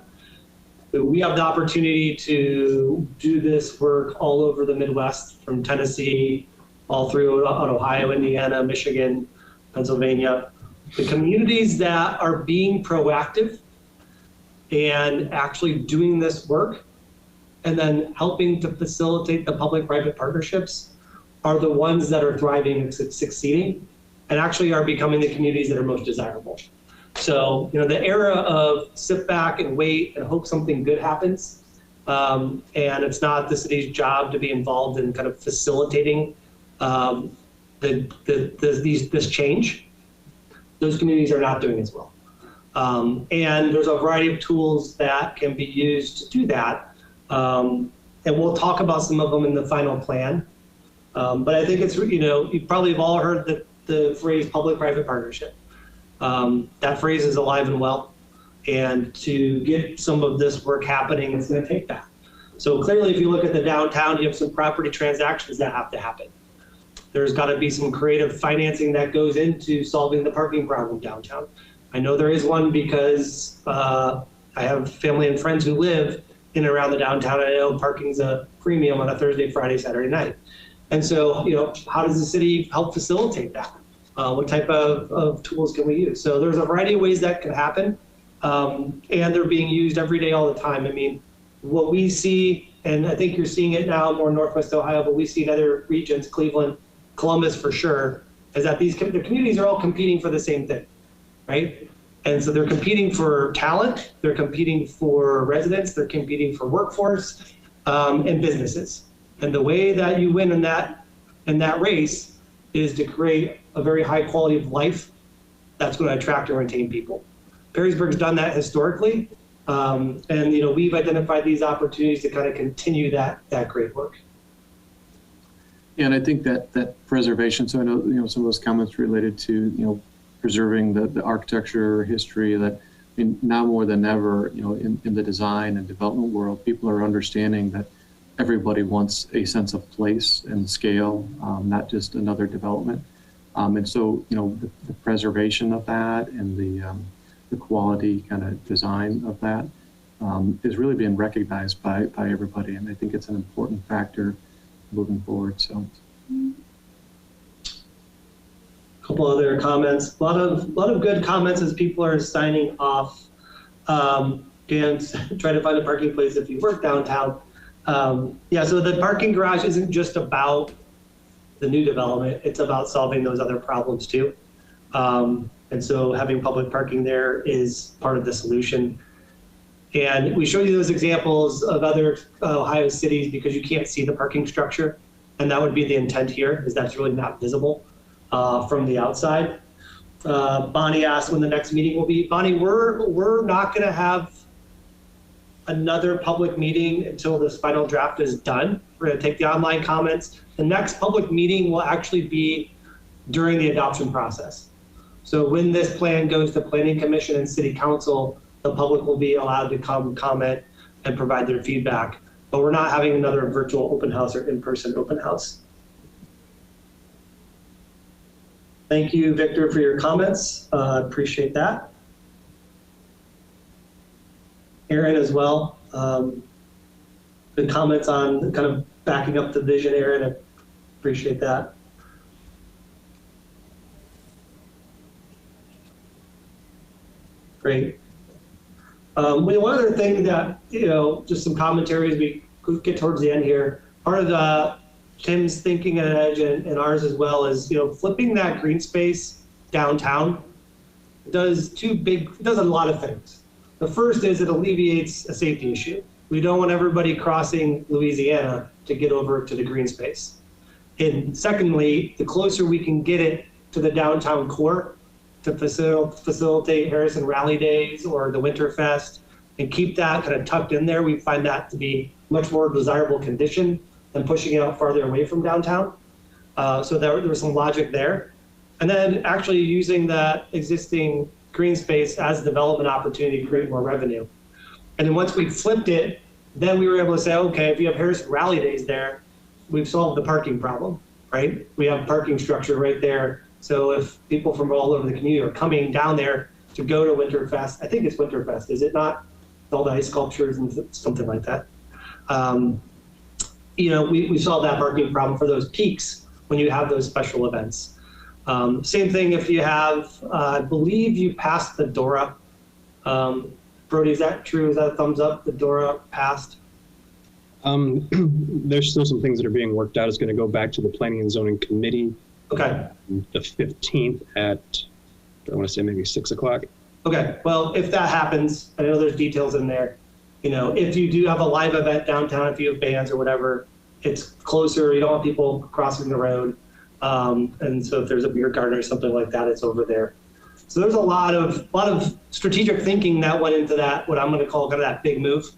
We have the opportunity to do this work all over the Midwest, from Tennessee, all through Ohio, Indiana, Michigan, Pennsylvania. The communities that are being proactive and actually doing this work and then helping to facilitate the public-private partnerships are the ones that are thriving and succeeding, and actually are becoming the communities that are most desirable. So, the era of sit back and wait and hope something good happens, and it's not the city's job to be involved in kind of facilitating this change, those communities are not doing as well. And there's a variety of tools that can be used to do that. And we'll talk about some of them in the final plan. But I think it's, you probably have all heard the phrase public-private partnership. That phrase is alive and well. And to get some of this work happening, it's going to take that. So clearly, if you look at the downtown, you have some property transactions that have to happen. There's got to be some creative financing that goes into solving the parking problem downtown. I know there is one because I have family and friends who live in and around the downtown. I know parking's a premium on a Thursday, Friday, Saturday night. And so, how does the city help facilitate that? What type of tools can we use? So there's a variety of ways that can happen, and they're being used every day, all the time. I mean, what we see, and I think you're seeing it now more in Northwest Ohio, but we see in other regions, Cleveland, Columbus for sure, is that the communities are all competing for the same thing, right? And so they're competing for talent, they're competing for residents, they're competing for workforce, and businesses. And the way that you win in that race is to create a very high quality of life that's going to attract and retain people. Perrysburg's done that historically, and we've identified these opportunities to kind of continue that great work. Yeah, and I think that preservation. So I know some of those comments related to preserving the architecture history. That, I mean, now more than ever, in the design and development world, people are understanding that everybody wants a sense of place and scale, not just another development. And so, the preservation of that and the quality kind of design of that is really being recognized by everybody. And I think it's an important factor moving forward. So, a couple other comments. A lot of good comments as people are signing off. And try to find a parking place if you work downtown. So the parking garage isn't just about the new development, it's about solving those other problems too. And so having public parking there is part of the solution. And we showed you those examples of other Ohio cities because you can't see the parking structure. And that would be the intent here, is that's really not visible from the outside. Bonnie asked when the next meeting will be. Bonnie, we're not gonna have another public meeting until this final draft is done. We're going to take the online comments. The next public meeting will actually be during the adoption process. So when this plan goes to Planning Commission and City Council, the public will be allowed to come comment and provide their feedback. But we're not having another virtual open house or in-person open house. Thank you, Victor, for your comments. Appreciate that. Aaron as well. Good comments on kind of backing up the vision, Aaron. I appreciate that. Great. One other thing that, just some commentary as we get towards the end here. Part of Tim's thinking at Edge and ours as well is, flipping that green space downtown does a lot of things. The first is it alleviates a safety issue. We don't want everybody crossing Louisiana to get over to the green space. And secondly, the closer we can get it to the downtown core to facilitate Harrison Rally Days or the Winterfest and keep that kind of tucked in there, we find that to be much more desirable condition than pushing it out farther away from downtown. So there was some logic there. And then actually using that existing green space as a development opportunity to create more revenue. And then once we flipped it, then we were able to say, okay, if you have Harrison Rally Days there, we've solved the parking problem, right? We have parking structure right there. So if people from all over the community are coming down there to go to Winterfest, I think it's Winterfest, is it not? All the ice sculptures and something like that. You know, we solved that parking problem for those peaks when you have those special events. Same thing if you have, I believe you passed the DORA. Brody, is that true? Is that a thumbs up? The DORA passed? There's still some things that are being worked out. It's going to go back to the Planning and Zoning Committee. Okay. The 15th at, I want to say maybe 6 o'clock. Okay. Well, if that happens, I know there's details in there. You know, if you do have a live event downtown, if you have bands or whatever, it's closer. You don't want people crossing the road. And so if there's a beer garden or something like that, it's over there. So there's a lot of strategic thinking that went into that, what I'm going to call kind of that big move.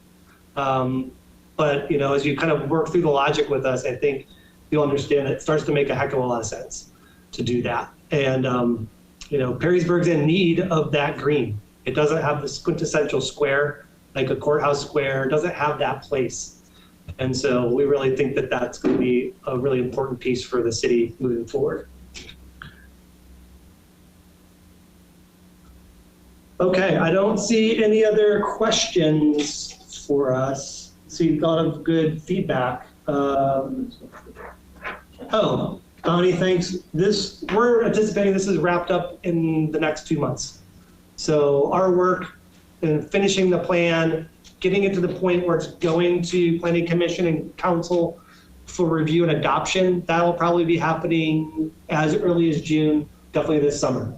But, you know, as you kind of work through the logic with us, I think you'll understand that it starts to make a heck of a lot of sense to do that. And, you know, Perrysburg's in need of that green. It doesn't have this quintessential square, like a courthouse square. It doesn't have that place. And so we really think that that's going to be a really important piece for the city moving forward. Okay, I don't see any other questions for us. See a lot of good feedback. Oh, Donnie, thanks. We're anticipating this is wrapped up in the next 2 months. So our work in finishing the plan, getting it to the point where it's going to Planning Commission and Council for review and adoption, that'll probably be happening as early as June, definitely this summer.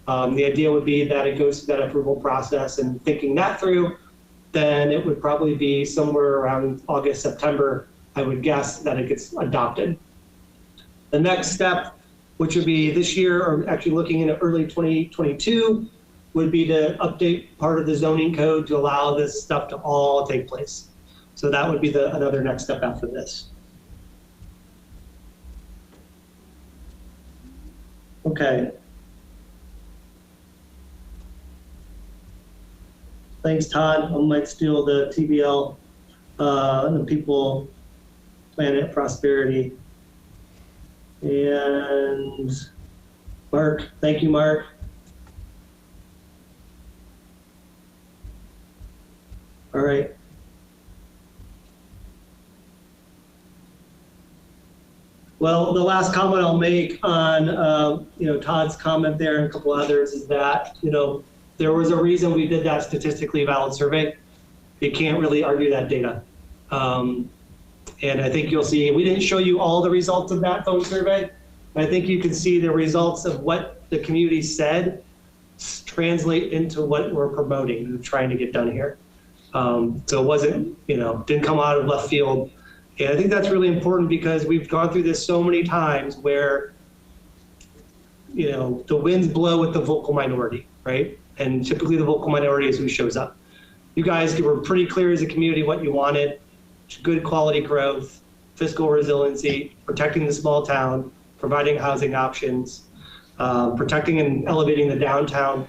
The idea would be that it goes through that approval process, and thinking that through, then it would probably be somewhere around August, September, I would guess, that it gets adopted. The next step, which would be this year, or actually looking into early 2022, would be to update part of the zoning code to allow this stuff to all take place. So that would be another next step after this. Okay. Thanks, Todd. I might steal the TBL, the People, Planet, Prosperity. And Mark, thank you, Mark. All right. Well, the last comment I'll make on, you know, Todd's comment there and a couple others is that, you know, there was a reason we did that statistically valid survey. You can't really argue that data. And I think you'll see, we didn't show you all the results of that phone survey. I think you can see the results of what the community said translate into what we're promoting and trying to get done here. So it wasn't, you know, didn't come out of left field. And I think that's really important because we've gone through this so many times where, you know, the winds blow with the vocal minority, right? And typically the vocal minority is who shows up. You guys were pretty clear as a community what you wanted: good quality growth, fiscal resiliency, protecting the small town, providing housing options, protecting and elevating the downtown,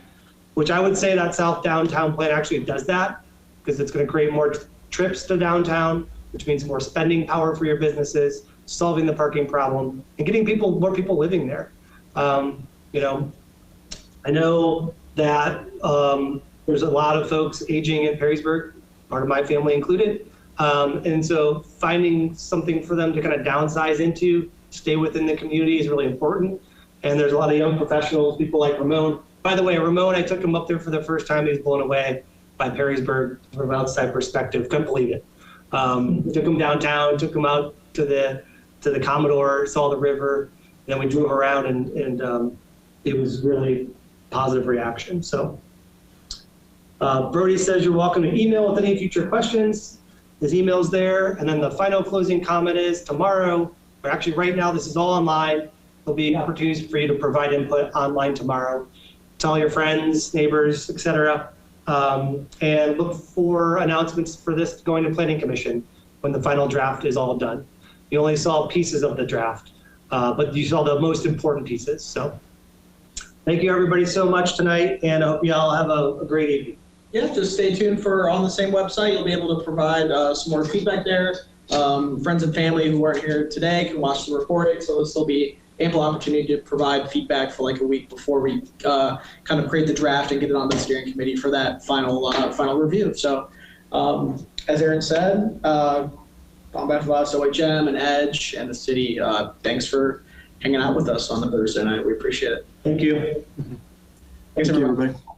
which I would say that South Downtown plan actually does that, because it's going to create more trips to downtown, which means more spending power for your businesses, solving the parking problem, and getting more people living there. You know, I know that there's a lot of folks aging in Perrysburg, part of my family included. And so finding something for them to kind of downsize into, stay within the community is really important. And there's a lot of young professionals, people like Ramon. By the way, Ramon, I took him up there for the first time. He was blown away by Perrysburg from an outside perspective. Couldn't believe it. Took him downtown, took him out to the Commodore, saw the river. Then we drove around, and it was really positive reaction. So Brody says you're welcome to email with any future questions. His email's there. And then the final closing comment is tomorrow, or actually right now, this is all online. There'll be opportunities for you to provide input online tomorrow. Tell your friends, neighbors, etc. And look for announcements for this going to Planning Commission when the final draft is all done. You only saw pieces of the draft. but you saw the most important pieces. So thank you everybody so much tonight, and I hope you all have a great evening. Yeah, just stay tuned for on the same website. You'll be able to provide some more feedback there. Friends and family who aren't here today can watch the recording, so there'll still be ample opportunity to provide feedback for like a week before we kind of create the draft and get it on the steering committee for that final review. So as Aaron said, on behalf of us, OHM and Edge and the city, thanks for hanging out with us on the Thursday night. We appreciate it. Thank you. Thanks, Thank you, everybody. everybody.